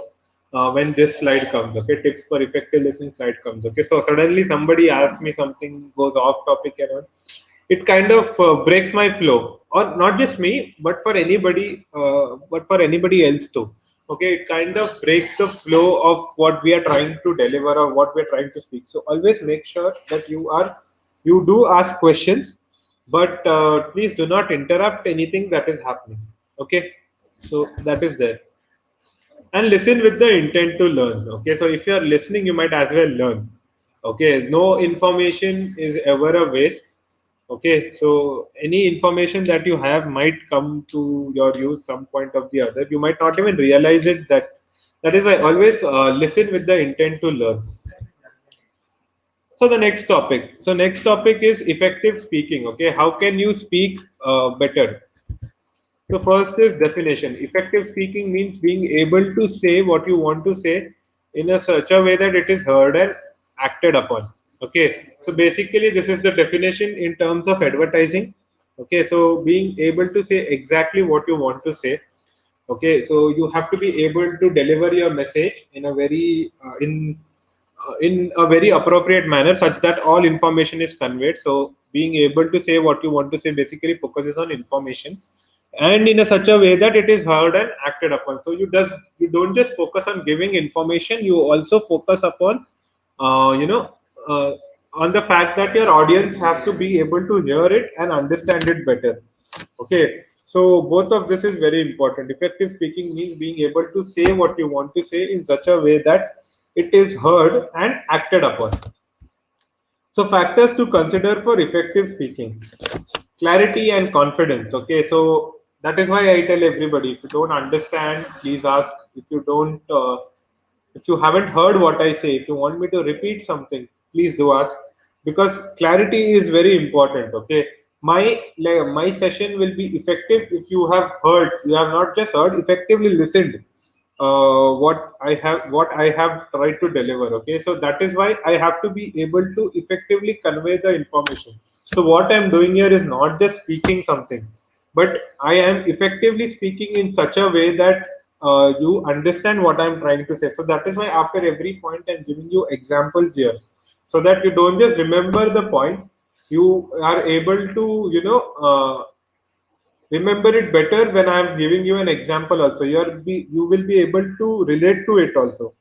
when this slide comes. Okay, tips for effective listening slide comes. Okay, so suddenly somebody asks me something, goes off topic, and all. It kind of breaks my flow, or not just me, but for anybody else too. Okay, it kind of breaks the flow of what we are trying to deliver or what we are trying to speak. So always make sure that you do ask questions, but please do not interrupt anything that is happening. Okay, so that is there. And listen with the intent to learn. Okay, so if you are listening, you might as well learn. Okay, no information is ever a waste. Okay, so any information that you have might come to your use some point of the other. You might not even realize it. That is why always listen with the intent to learn. So the next topic is effective speaking. Okay, how can you speak better? So first is definition. Effective speaking means being able to say what you want to say in a such a way that it is heard and acted upon. Okay. So basically, this is the definition in terms of advertising. Okay. So being able to say exactly what you want to say. Okay. So you have to be able to deliver your message in a in a very appropriate manner, such that all information is conveyed. So being able to say what you want to say basically focuses on information, and in a such a way that it is heard and acted upon. So you don't just focus on giving information, you also focus upon uh, you know uh, on the fact that your audience has to be able to hear it and understand it better. Okay, so both of this is very important. Effective speaking means being able to say what you want to say in such a way that it is heard and acted upon. So factors to consider for effective speaking: clarity and confidence. Okay, so That is why I tell everybody, if you don't understand, please ask. If you haven't heard what I say, if you want me to repeat something, please do ask, because clarity is very important. Okay, my session will be effective if you have heard. You have not just heard, effectively listened what I have tried to deliver. Okay, so that is why I have to be able to effectively convey the information. So what I'm doing here is not just speaking something, but I am effectively speaking in such a way that you understand what I'm trying to say. So that is why after every point I'm giving you examples here, so that you don't just remember the points, you are able to remember it better when I am giving you an example also. You will be able to relate to it also.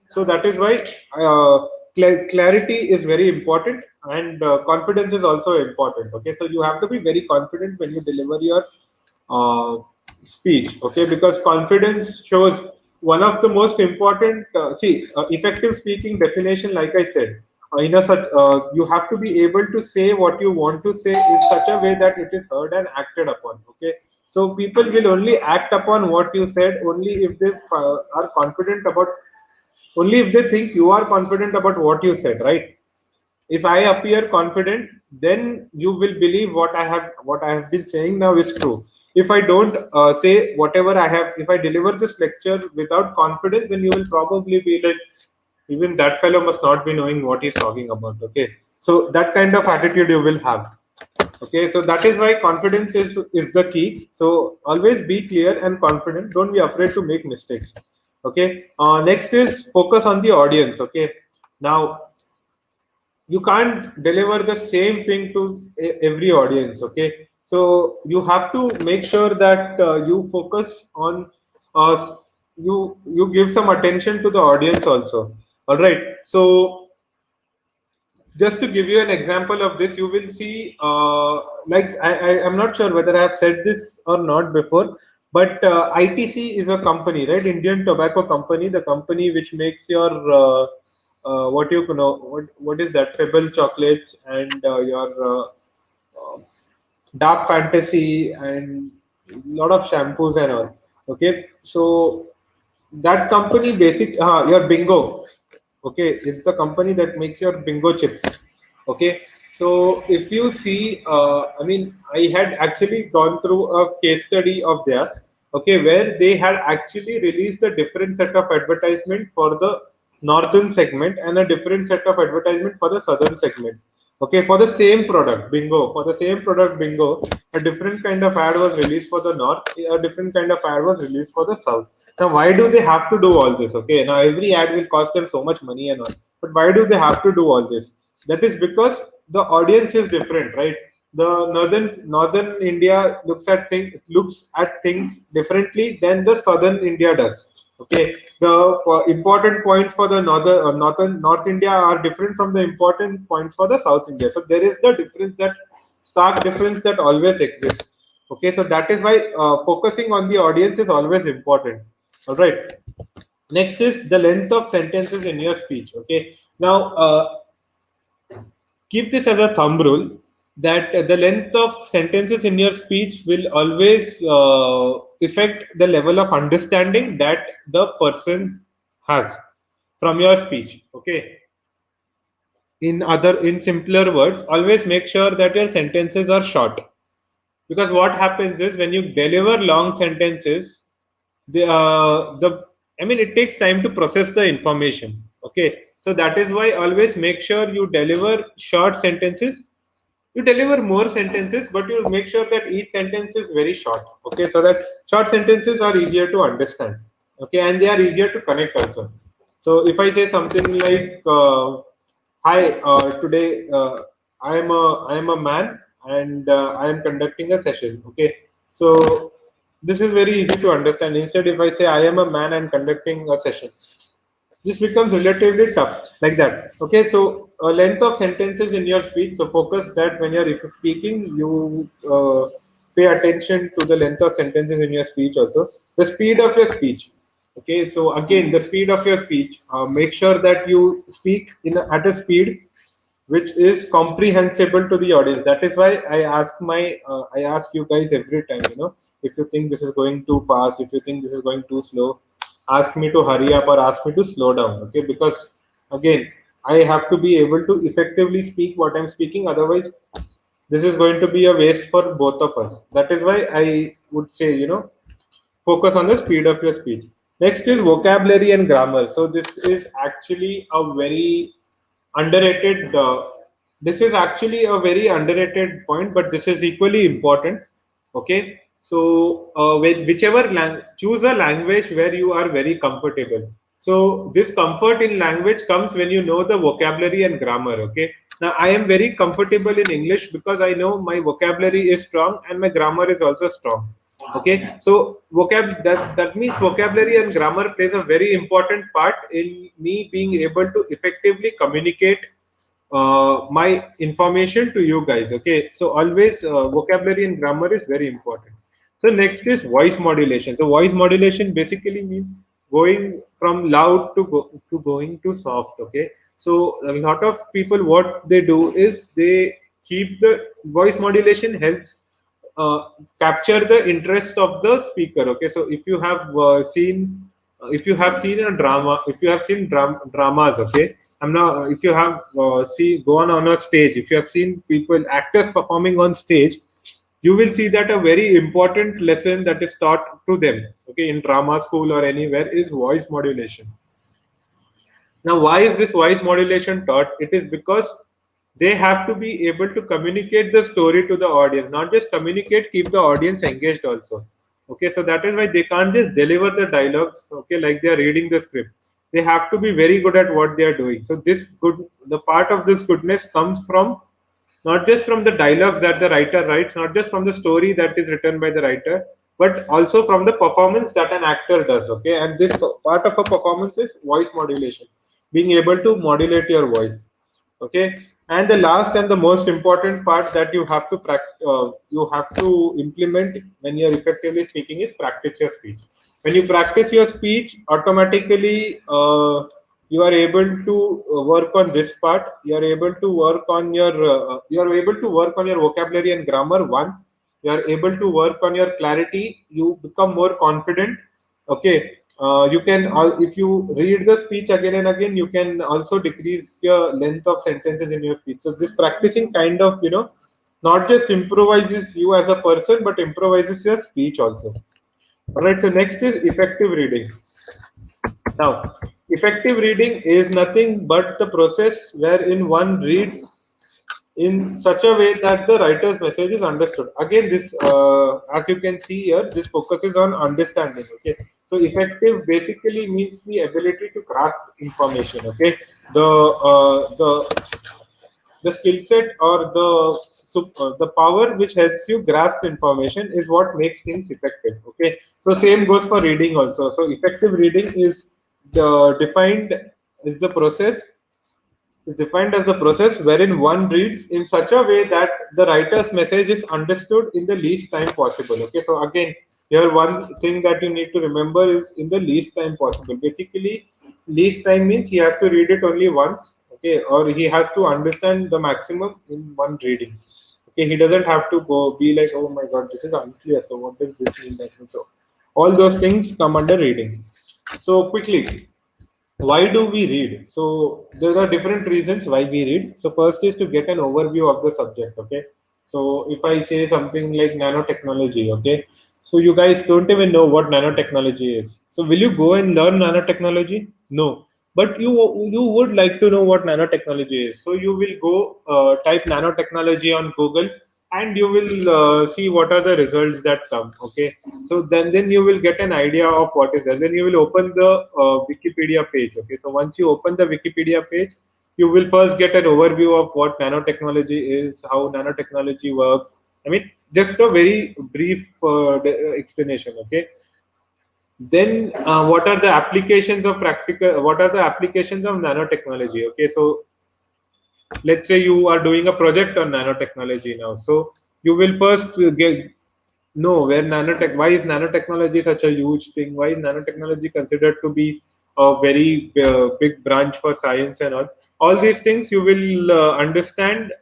So that is why uh, clarity is very important, and confidence is also important. Okay, so you have to be very confident when you deliver your uh, speech. Okay, because confidence shows one of the most important effective speaking definition, like I said, you have to be able to say what you want to say in such a way that it is heard and acted upon. Okay, so people will only act upon what you said only if they are confident about, only if they think you are confident about what you said, right? If I appear confident, then you will believe what I have been saying now is true. If I don't say whatever I have, if I deliver this lecture without confidence, then you will probably be like, even that fellow must not be knowing what he's talking about. Okay, so that kind of attitude you will have. Okay, so that is why confidence is the key. So always be clear and confident, don't be afraid to make mistakes. Okay, next is focus on the audience. Okay, now you can't deliver the same thing to every audience. Okay, so you have to make sure that you focus on you give some attention to the audience also. All right, so just to give you an example of this, you will see like I'm not sure whether I have said this or not before, but ITC is a company, right? Indian Tobacco Company, the company which makes your what you know what is that, Pebble chocolates, and your dark fantasy, and lot of shampoos and all. Okay, so that company basic your bingo, okay, is the company that makes your bingo chips. Okay, so if you see I mean, I had actually gone through a case study of theirs. Okay, where they had actually released a different set of advertisement for the northern segment and a different set of advertisement for the southern segment. Okay, for the same product bingo, a different kind of ad was released for the north, a different kind of ad was released for the south. Now why do they have to do all this? Okay, now every ad will cost them so much money and all, but why do they have to do all this? That is because the audience is different, right? The northern India looks at things differently than the southern India does. Okay, the important points for the north India are different from the important points for the South India. So there is the difference, that stark difference that always exists. Okay, so that is why focusing on the audience is always important. All right, next is the length of sentences in your speech. Okay, now keep this as a thumb rule, that the length of sentences in your speech will always affect the level of understanding that the person has from your speech. Okay, in simpler words, always make sure that your sentences are short, because what happens is when you deliver long sentences, the I mean, it takes time to process the information. Okay, so that is why always make sure you deliver short sentences. You deliver more sentences, but you make sure that each sentence is very short. Okay, so that short sentences are easier to understand. Okay, and they are easier to connect also. So if I say something like hi, today I am a man, and I am conducting a session. Okay, so this is very easy to understand. Instead, if I say I am a man and conducting a session, this becomes relatively tough, like that. Okay, so length of sentences in your speech, so focus that when you're speaking, you pay attention to the length of sentences in your speech. Also the speed of your speech. Okay, so again, the speed of your speech, make sure that you speak at a speed which is comprehensible to the audience. That is why I ask you guys every time, if you think this is going too fast, if you think this is going too slow, ask me to hurry up or ask me to slow down. Okay, because again, I have to be able to effectively speak what I'm speaking. Otherwise, this is going to be a waste for both of us. That is why I would say, focus on the speed of your speech. Next is vocabulary and grammar. So this is actually a very underrated. This is actually a very underrated point, but this is equally important. Okay, so whichever choose a language where you are very comfortable. So this comfort in language comes when you know the vocabulary and grammar. Okay, now I am very comfortable in English because I know my vocabulary is strong and my grammar is also strong. Okay, so that means vocabulary and grammar plays a very important part in me being able to effectively communicate my information to you guys. Okay, so always vocabulary and grammar is very important. So next is voice modulation. So voice modulation basically means going from loud to going to soft. Okay, so a lot of people, what they do is they keep the voice modulation helps uh, capture the interest of the speaker. Okay, so if you have seen a drama, if you have seen dramas. Okay, I'm not if you have see gone on a stage, if you have seen people, actors performing on stage, you will see that a very important lesson that is taught to them, okay, in drama school or anywhere, is voice modulation. Now, why is this voice modulation taught? It is because they have to be able to communicate the story to the audience, not just communicate, keep the audience engaged also. Okay, so that is why they can't just deliver the dialogues, okay, like they are reading the script. They have to be very good at what they are doing. So the part of this goodness comes from not just from the dialogues that the writer writes, not just from the story that is written by the writer, but also from the performance that an actor does. Okay, and this part of a performance is voice modulation, being able to modulate your voice. Okay, and the last and the most important part that you have to you have to implement when you're effectively speaking is practice your speech. When you practice your speech, automatically you are able to work on this part. You are able to work on your vocabulary and grammar. One, you are able to work on your clarity. You become more confident. Okay, you can if you read the speech again and again, you can also decrease your length of sentences in your speech. So this practicing kind of, not just improvises you as a person, but improvises your speech also. All right, so next is effective reading. Now, effective reading is nothing but the process wherein one reads in such a way that the writer's message is understood. Again, this, as you can see here, this focuses on understanding. Okay, so effective basically means the ability to grasp information. Okay, the skill set or the power which helps you grasp information is what makes things effective. Okay, so same goes for reading also. So effective reading defined is the process is defined as the process wherein one reads in such a way that the writer's message is understood in the least time possible. Okay, so again, here one thing that you need to remember is in the least time possible. Basically, least time means he has to read it only once, okay, or he has to understand the maximum in one reading. Okay, he doesn't have to go be like, oh my god, this is unclear. So what does this mean? That means so. All those things come under reading. So quickly, why do we read? So there are different reasons why we read. So first is to get an overview of the subject. Okay, so if I say something like nanotechnology, okay, so you guys don't even know what nanotechnology is. So will you go and learn nanotechnology? No, but you would like to know what nanotechnology is. So you will go type nanotechnology on Google, and you will see what are the results that come. Okay, so then you will get an idea of what is there. Then you will open the Wikipedia page. Okay, so once you open the Wikipedia page, you will first get an overview of what nanotechnology is, how nanotechnology works. I mean, just a very brief explanation. Okay, then what are the applications of nanotechnology? Okay, so let's say you are doing a project on nanotechnology now, so you will first get know where nanotech why is nanotechnology such a huge thing, why is nanotechnology considered to be a very big branch for science and all these things you will understand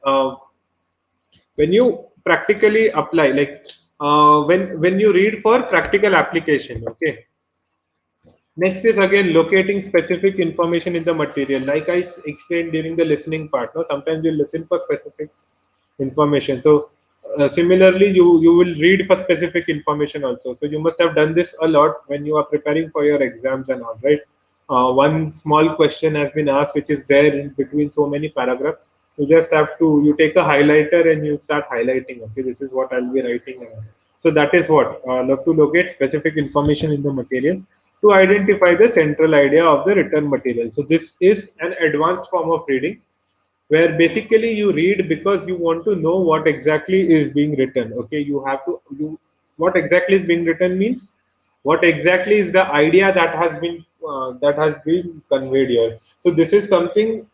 when you practically apply, like when you read for practical application. Okay, next is again locating specific information in the material, like I explained during the listening part. No, sometimes you listen for specific information. So similarly, you will read for specific information also. So you must have done this a lot when you are preparing for your exams and all, right? One small question has been asked which is there in between so many paragraphs. You just have to, you take a highlighter and you start highlighting. Okay, this is what I'll be writing. And all. So that is what love to locate specific information in the material to identify the central idea of the written material. So this is an advanced form of reading where basically you read because you want to know what exactly is being written. Okay, you have to, you, what exactly is being written means what exactly is the idea that has been conveyed here. So this is something,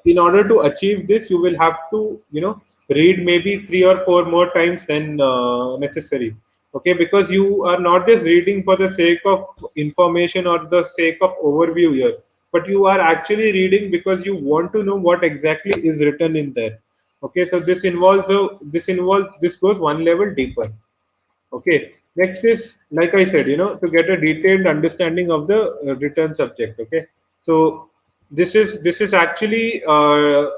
in order to achieve this you will have to, read maybe 3 or 4 more times than necessary. Okay, because you are not just reading for the sake of information or the sake of overview here, but you are actually reading because you want to know what exactly is written in there. Okay, so this goes one level deeper. Okay, next is, like I said, to get a detailed understanding of the written subject. Okay, so this is actually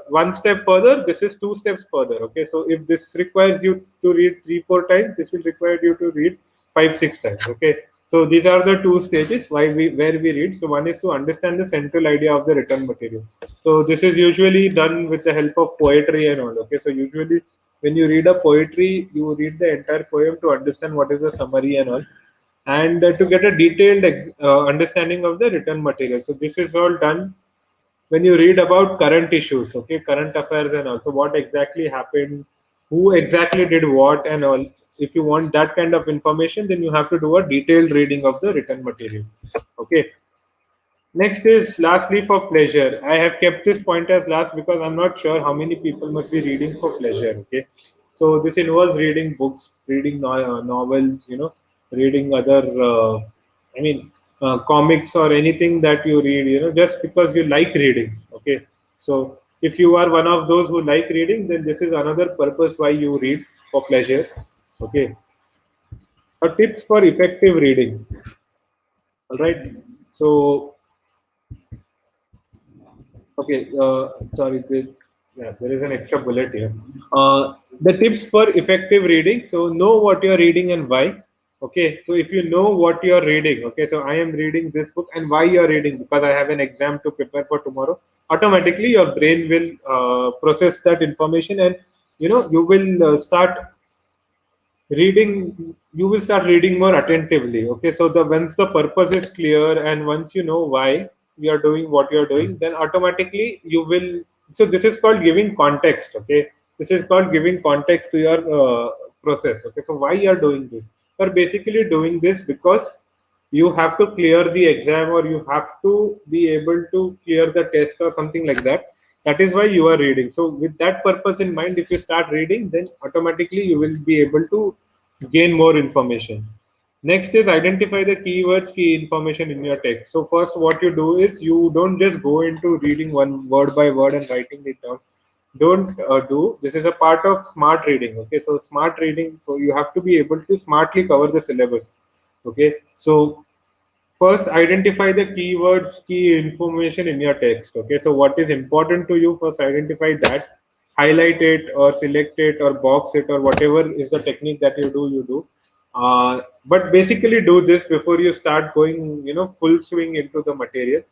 one step further. This is 2 steps further. Okay, so if this requires you to read 3 4 times, this will require you to read 5 6 times. Okay, so these are the 2 stages where we read. So one is to understand the central idea of the written material. So this is usually done with the help of poetry and all. Okay, so usually when you read a poetry, you read the entire poem to understand what is the summary and all, and to get a detailed understanding of the written material. So this is all done when you read about current issues, okay, current affairs and also what exactly happened, who exactly did what and all. If you want that kind of information, then you have to do a detailed reading of the written material. Okay, next is lastly for pleasure. I have kept this point as last because I'm not sure how many people must be reading for pleasure. Okay, so this involves reading books, reading novels, reading other, I mean, comics or anything that you read, just because you like reading. Okay, so if you are one of those who like reading, then this is another purpose why you read for pleasure. Okay, tips for effective reading. All right, so okay, sorry. Yeah, there is an extra bullet here. The tips for effective reading. So know what you're reading and why. Okay, so if you know what you're reading, okay, so I am reading this book and why you're reading because I have an exam to prepare for tomorrow. Automatically, your brain will process that information, and you will start reading. You will start reading more attentively. Okay, so the once the purpose is clear and once you know why you are doing what you are doing, then automatically you will. So this is called giving context. Okay, this is called giving context to your process. Okay, so why you are doing this? You're basically doing this because you have to clear the exam or you have to be able to clear the test or something like that. That is why you are reading. So with that purpose in mind, if you start reading, then automatically you will be able to gain more information. Next is identify the keywords, key information in your text. So first what you do is you don't just go into reading one word by word and writing it down. Don't do this. Is a part of smart reading. Okay, so smart reading, so you have to be able to smartly cover the syllabus. Okay, so first, identify the keywords, key information in your text. Okay, so what is important to you? First, identify that, highlight it, or select it, or box it, or whatever is the technique that you do. You do, but basically do this before you start going, full swing into the material.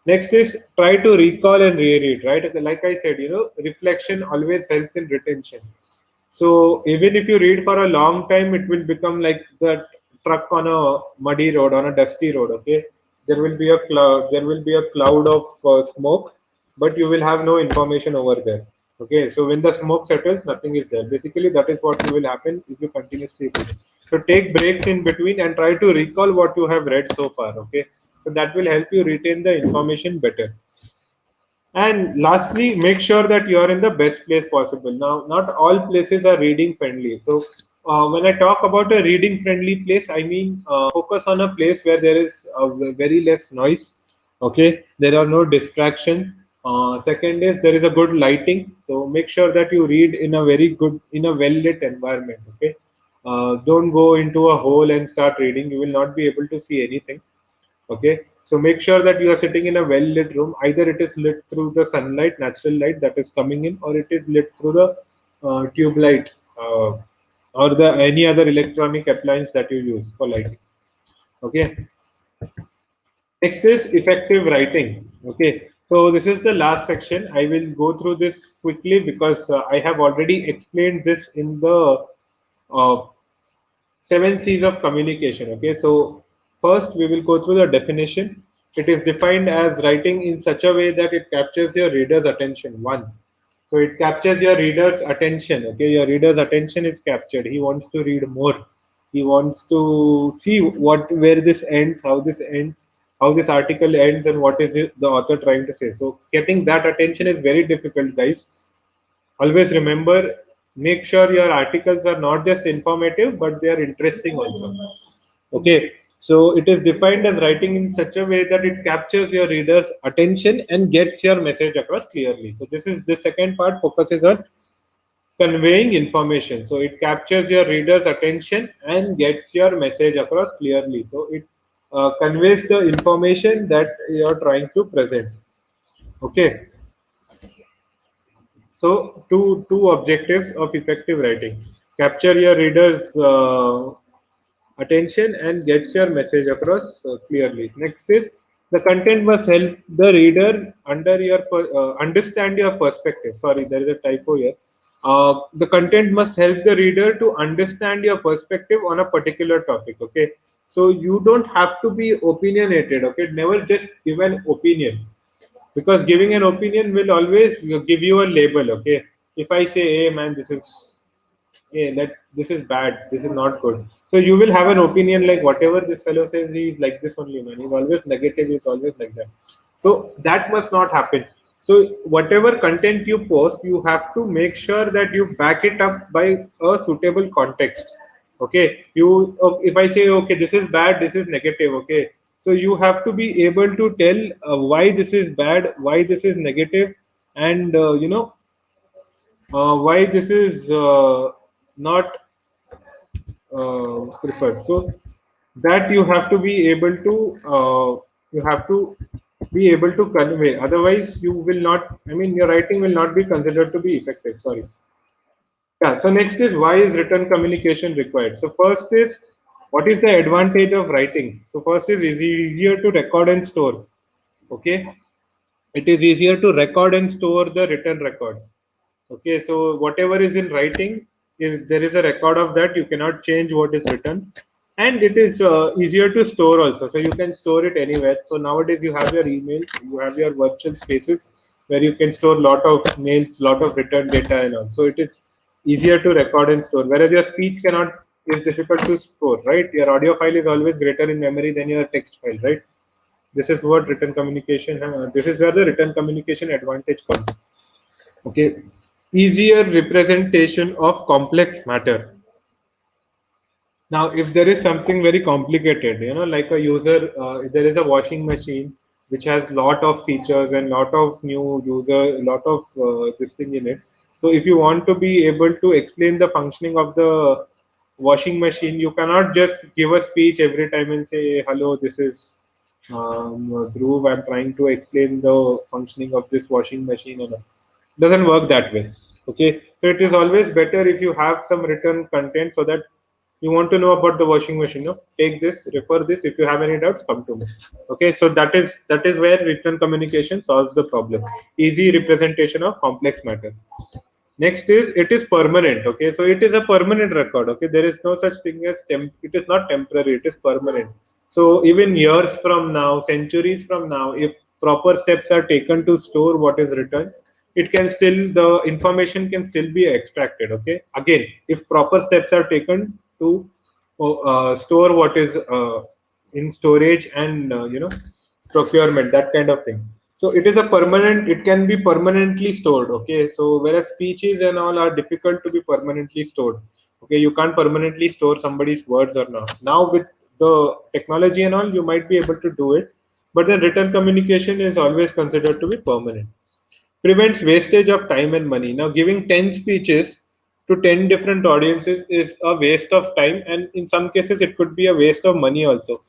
Next is try to recall and reread. Right, like I said, reflection always helps in retention. So even if you read for a long time, it will become like that truck on a muddy road, on a dusty road. Okay, there will be a cloud. There will be a cloud of smoke, but you will have no information over there. Okay, so when the smoke settles, nothing is there. Basically, that is what will happen if you continuously read. So take breaks in between and try to recall what you have read so far. Okay, so that will help you retain the information better. And lastly, make sure that you are in the best place possible. Now, not all places are reading friendly. So, when I talk about a reading friendly place, I mean focus on a place where there is very less noise. Okay, there are no distractions. Second is there is a good lighting, so make sure that you read in a very good, in a well lit environment. Okay, don't go into a hole and start reading, you will not be able to see anything. Okay, so make sure that you are sitting in a well lit room, either it is lit through the sunlight, natural light that is coming in, or it is lit through the tube light, or the any other electronic appliance that you use for lighting. Okay, next is effective writing. Okay, so this is the last section. I will go through this quickly because I have already explained this in the uh, seven C's of communication. Okay, so first we will go through the definition. It is defined as writing in such a way that it captures your reader's attention. One, so it captures your reader's attention. Okay, your reader's attention is captured. He wants to read more. He wants to see what where this ends, how this article ends, and what is the author trying to say. So getting that attention is very difficult, guys. Always remember, make sure your articles are not just informative, but they are interesting also. Okay, so it is defined as writing in such a way that it captures your reader's attention and gets your message across clearly. So this is the second part, focuses on conveying information. So it captures your reader's attention and gets your message across clearly. So it conveys the information that you are trying to present. Okay, so two objectives of effective writing: capture your reader's attention and gets your message across clearly. Next is the content must help the reader understand your perspective. Sorry, there is a typo here. The content must help the reader to understand your perspective on a particular topic. Okay, so you don't have to be opinionated. Okay, never just give an opinion, because giving an opinion will always give you a label. Okay, if I say, hey man, this is, yeah, that this is bad, this is not good, so you will have an opinion like whatever this fellow says, he's like this only, man, he's always negative, he's always like that. So that must not happen. So whatever content you post, you have to make sure that you back it up by a suitable context. Okay, if I say, okay, this is bad, this is negative, okay, so you have to be able to tell why this is bad, why this is negative, and why this is not preferred. So that you have to be able to convey. Otherwise, you will not. I mean, your writing will not be considered to be effective. Sorry. Yeah. So next is, why is written communication required? So first is, what is the advantage of writing? So first is, easier to record and store. Okay, it is easier to record and store the written records. Okay, so whatever is in writing, is there is a record of that, you cannot change what is written, and it is easier to store also, so you can store it anywhere. So nowadays you have your email, you have your virtual spaces where you can store lot of mails, lot of written data and all. So it is easier to record and store, whereas your speech cannot, is difficult to store, right? Your audio file is always greater in memory than your text file, right? This is what written communication, this is where the written communication advantage comes. Okay, easier representation of complex matter. Now, if there is something very complicated, like a user, there is a washing machine which has lot of features and lot of new user, lot of this thing in it. So, if you want to be able to explain the functioning of the washing machine, you cannot just give a speech every time and say, "Hello, this is Dhruv. I'm trying to explain the functioning of this washing machine." And all. Doesn't work that way. Okay, so it is always better if you have some written content, so that you want to know about the washing machine, no, take this, refer this, if you have any doubts, come to me. Okay, so that is where written communication solves the problem. Easy representation of complex matter. Next is, it is permanent. Okay, so it is a permanent record. Okay, there is no such thing as it is not temporary, it is permanent. So even years from now, centuries from now, if proper steps are taken to store what is written, it can still, the information can still be extracted. Okay, again, if proper steps are taken to store what is in storage and procurement, that kind of thing. So it is a permanent, it can be permanently stored. Okay, so whereas speeches and all are difficult to be permanently stored. Okay, you can't permanently store somebody's words or not. Now with the technology and all, you might be able to do it, but then written communication is always considered to be permanent. Prevents wastage of time and money. Now, giving 10 speeches to 10 different audiences is a waste of time, and in some cases, it could be a waste of money also.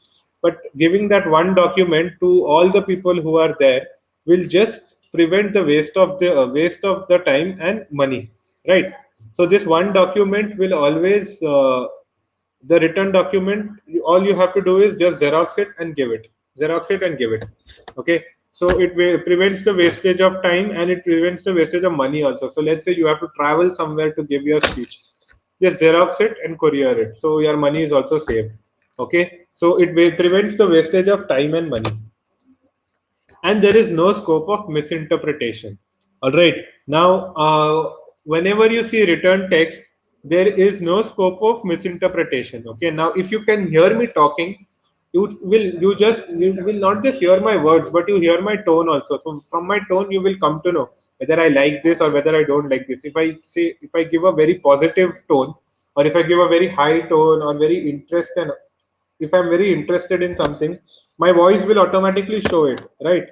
But giving that one document to all the people who are there will just prevent the waste of the time and money, right? So this one document will always the written document, all you have to do is just xerox it and give it. Okay, so it prevents the wastage of time and it prevents the wastage of money also. So let's say you have to travel somewhere to give your speech, just xerox it and courier it, so your money is also saved. Okay, so it prevents the wastage of time and money, and there is no scope of misinterpretation. All right. Now, whenever you see return text, there is no scope of misinterpretation. Okay. Now, if you can hear me talking, you will not just hear my words, but you hear my tone also. So from my tone, you will come to know whether I like this or whether I don't like this. If I give a very positive tone, or if I give a very high tone or very interest, and if I'm very interested in something, my voice will automatically show it, right?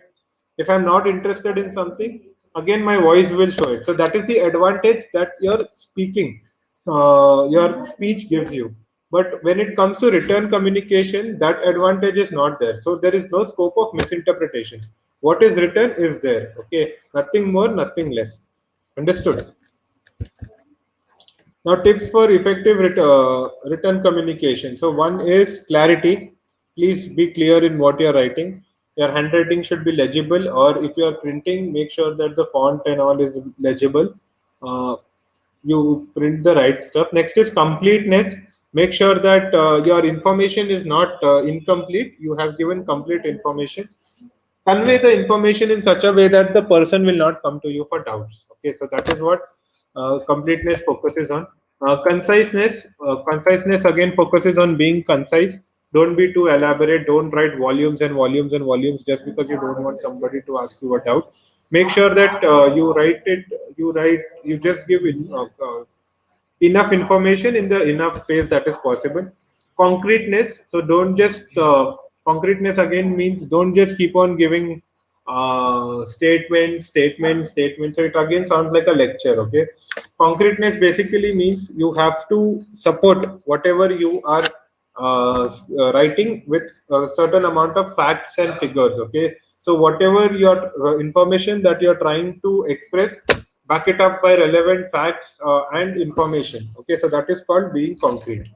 If I'm not interested in something, again my voice will show it. So that is the advantage that your speech gives you. But when it comes to return communication, that advantage is not there, so there is no scope of misinterpretation. What is written is there. Okay, nothing more, nothing less. Understood? Now, tips for effective written communication. So, one is clarity. Please be clear in what you are writing. Your handwriting should be legible, or if you are printing, make sure that the font and all is legible. Uh, you print the right stuff. Next is completeness. Make sure that your information is not incomplete. You have given complete information. Convey the information in such a way that the person will not come to you for doubts. Okay, so that is what completeness focuses on. Conciseness again focuses on being concise. Don't be too elaborate. Don't write volumes and volumes and volumes just because you don't want somebody to ask you a doubt. Make sure that you just give it enough information in the enough space that is possible. Concreteness, so don't just concreteness again means don't just keep on giving statement. So it again sounds like a lecture. Okay, concreteness basically means you have to support whatever you are writing with a certain amount of facts and figures. Okay, so whatever your information that you're trying to express, back it up by relevant facts and information. Okay, so that is called being concrete.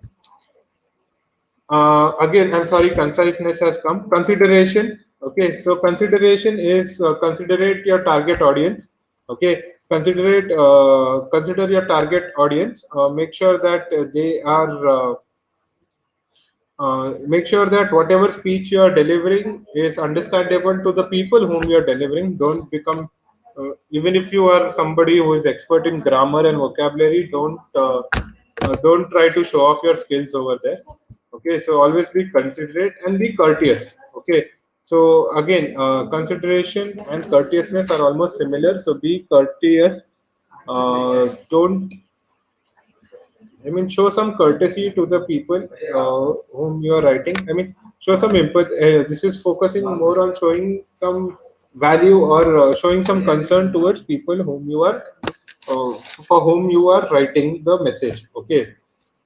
Again, I'm sorry, conciseness has come. Consideration. Okay, so consideration is considerate your target audience. Okay, consider your target audience. Make sure that they are make sure that whatever speech you are delivering is understandable to the people whom you are delivering. Don't become even if you are somebody who is expert in grammar and vocabulary, don't try to show off your skills over there. Okay, so always be considerate and be courteous. Okay, so again, consideration and courteousness are almost similar, so be courteous. Don't I mean, show some courtesy to the people whom you are writing. I mean, show some empathy. This is focusing more on showing some value or showing some concern towards people for whom you are writing the message. Okay,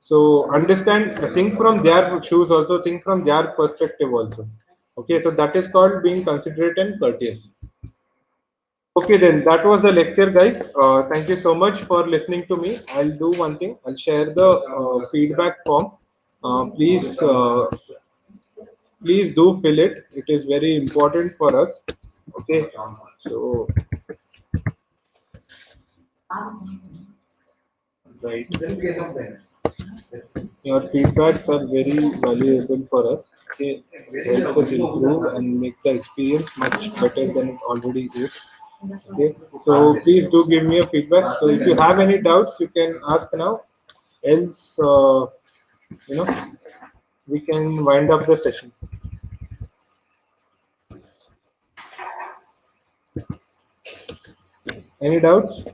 so understand, think from their shoes also, think from their perspective also. Okay, so that is called being considerate and courteous. Okay, then that was the lecture, guys. Thank you so much for listening to me. I'll do one thing. I'll share the feedback form. Please do fill it. It is very important for us. Okay, so right, your feedbacks are very valuable for us. Okay, it helps us improve and make the experience much better than it already is. Okay, so please do give me a feedback. So if you have any doubts, you can ask now. Else, you know, we can wind up the session. Any doubts?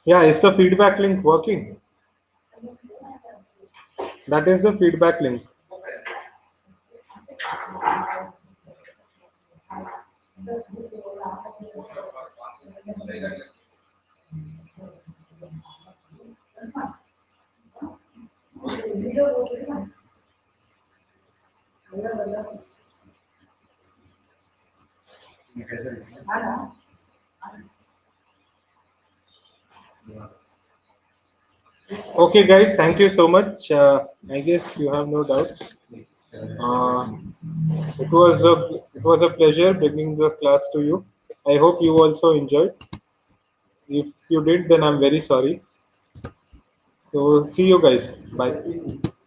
Yeah, is the feedback link working? That is the feedback link. Okay, guys, thank you so much. I guess you have no doubts. Uh, it was a pleasure bringing the class to you. I hope you also enjoyed. If you did, then I'm very sorry. So see you guys. Bye.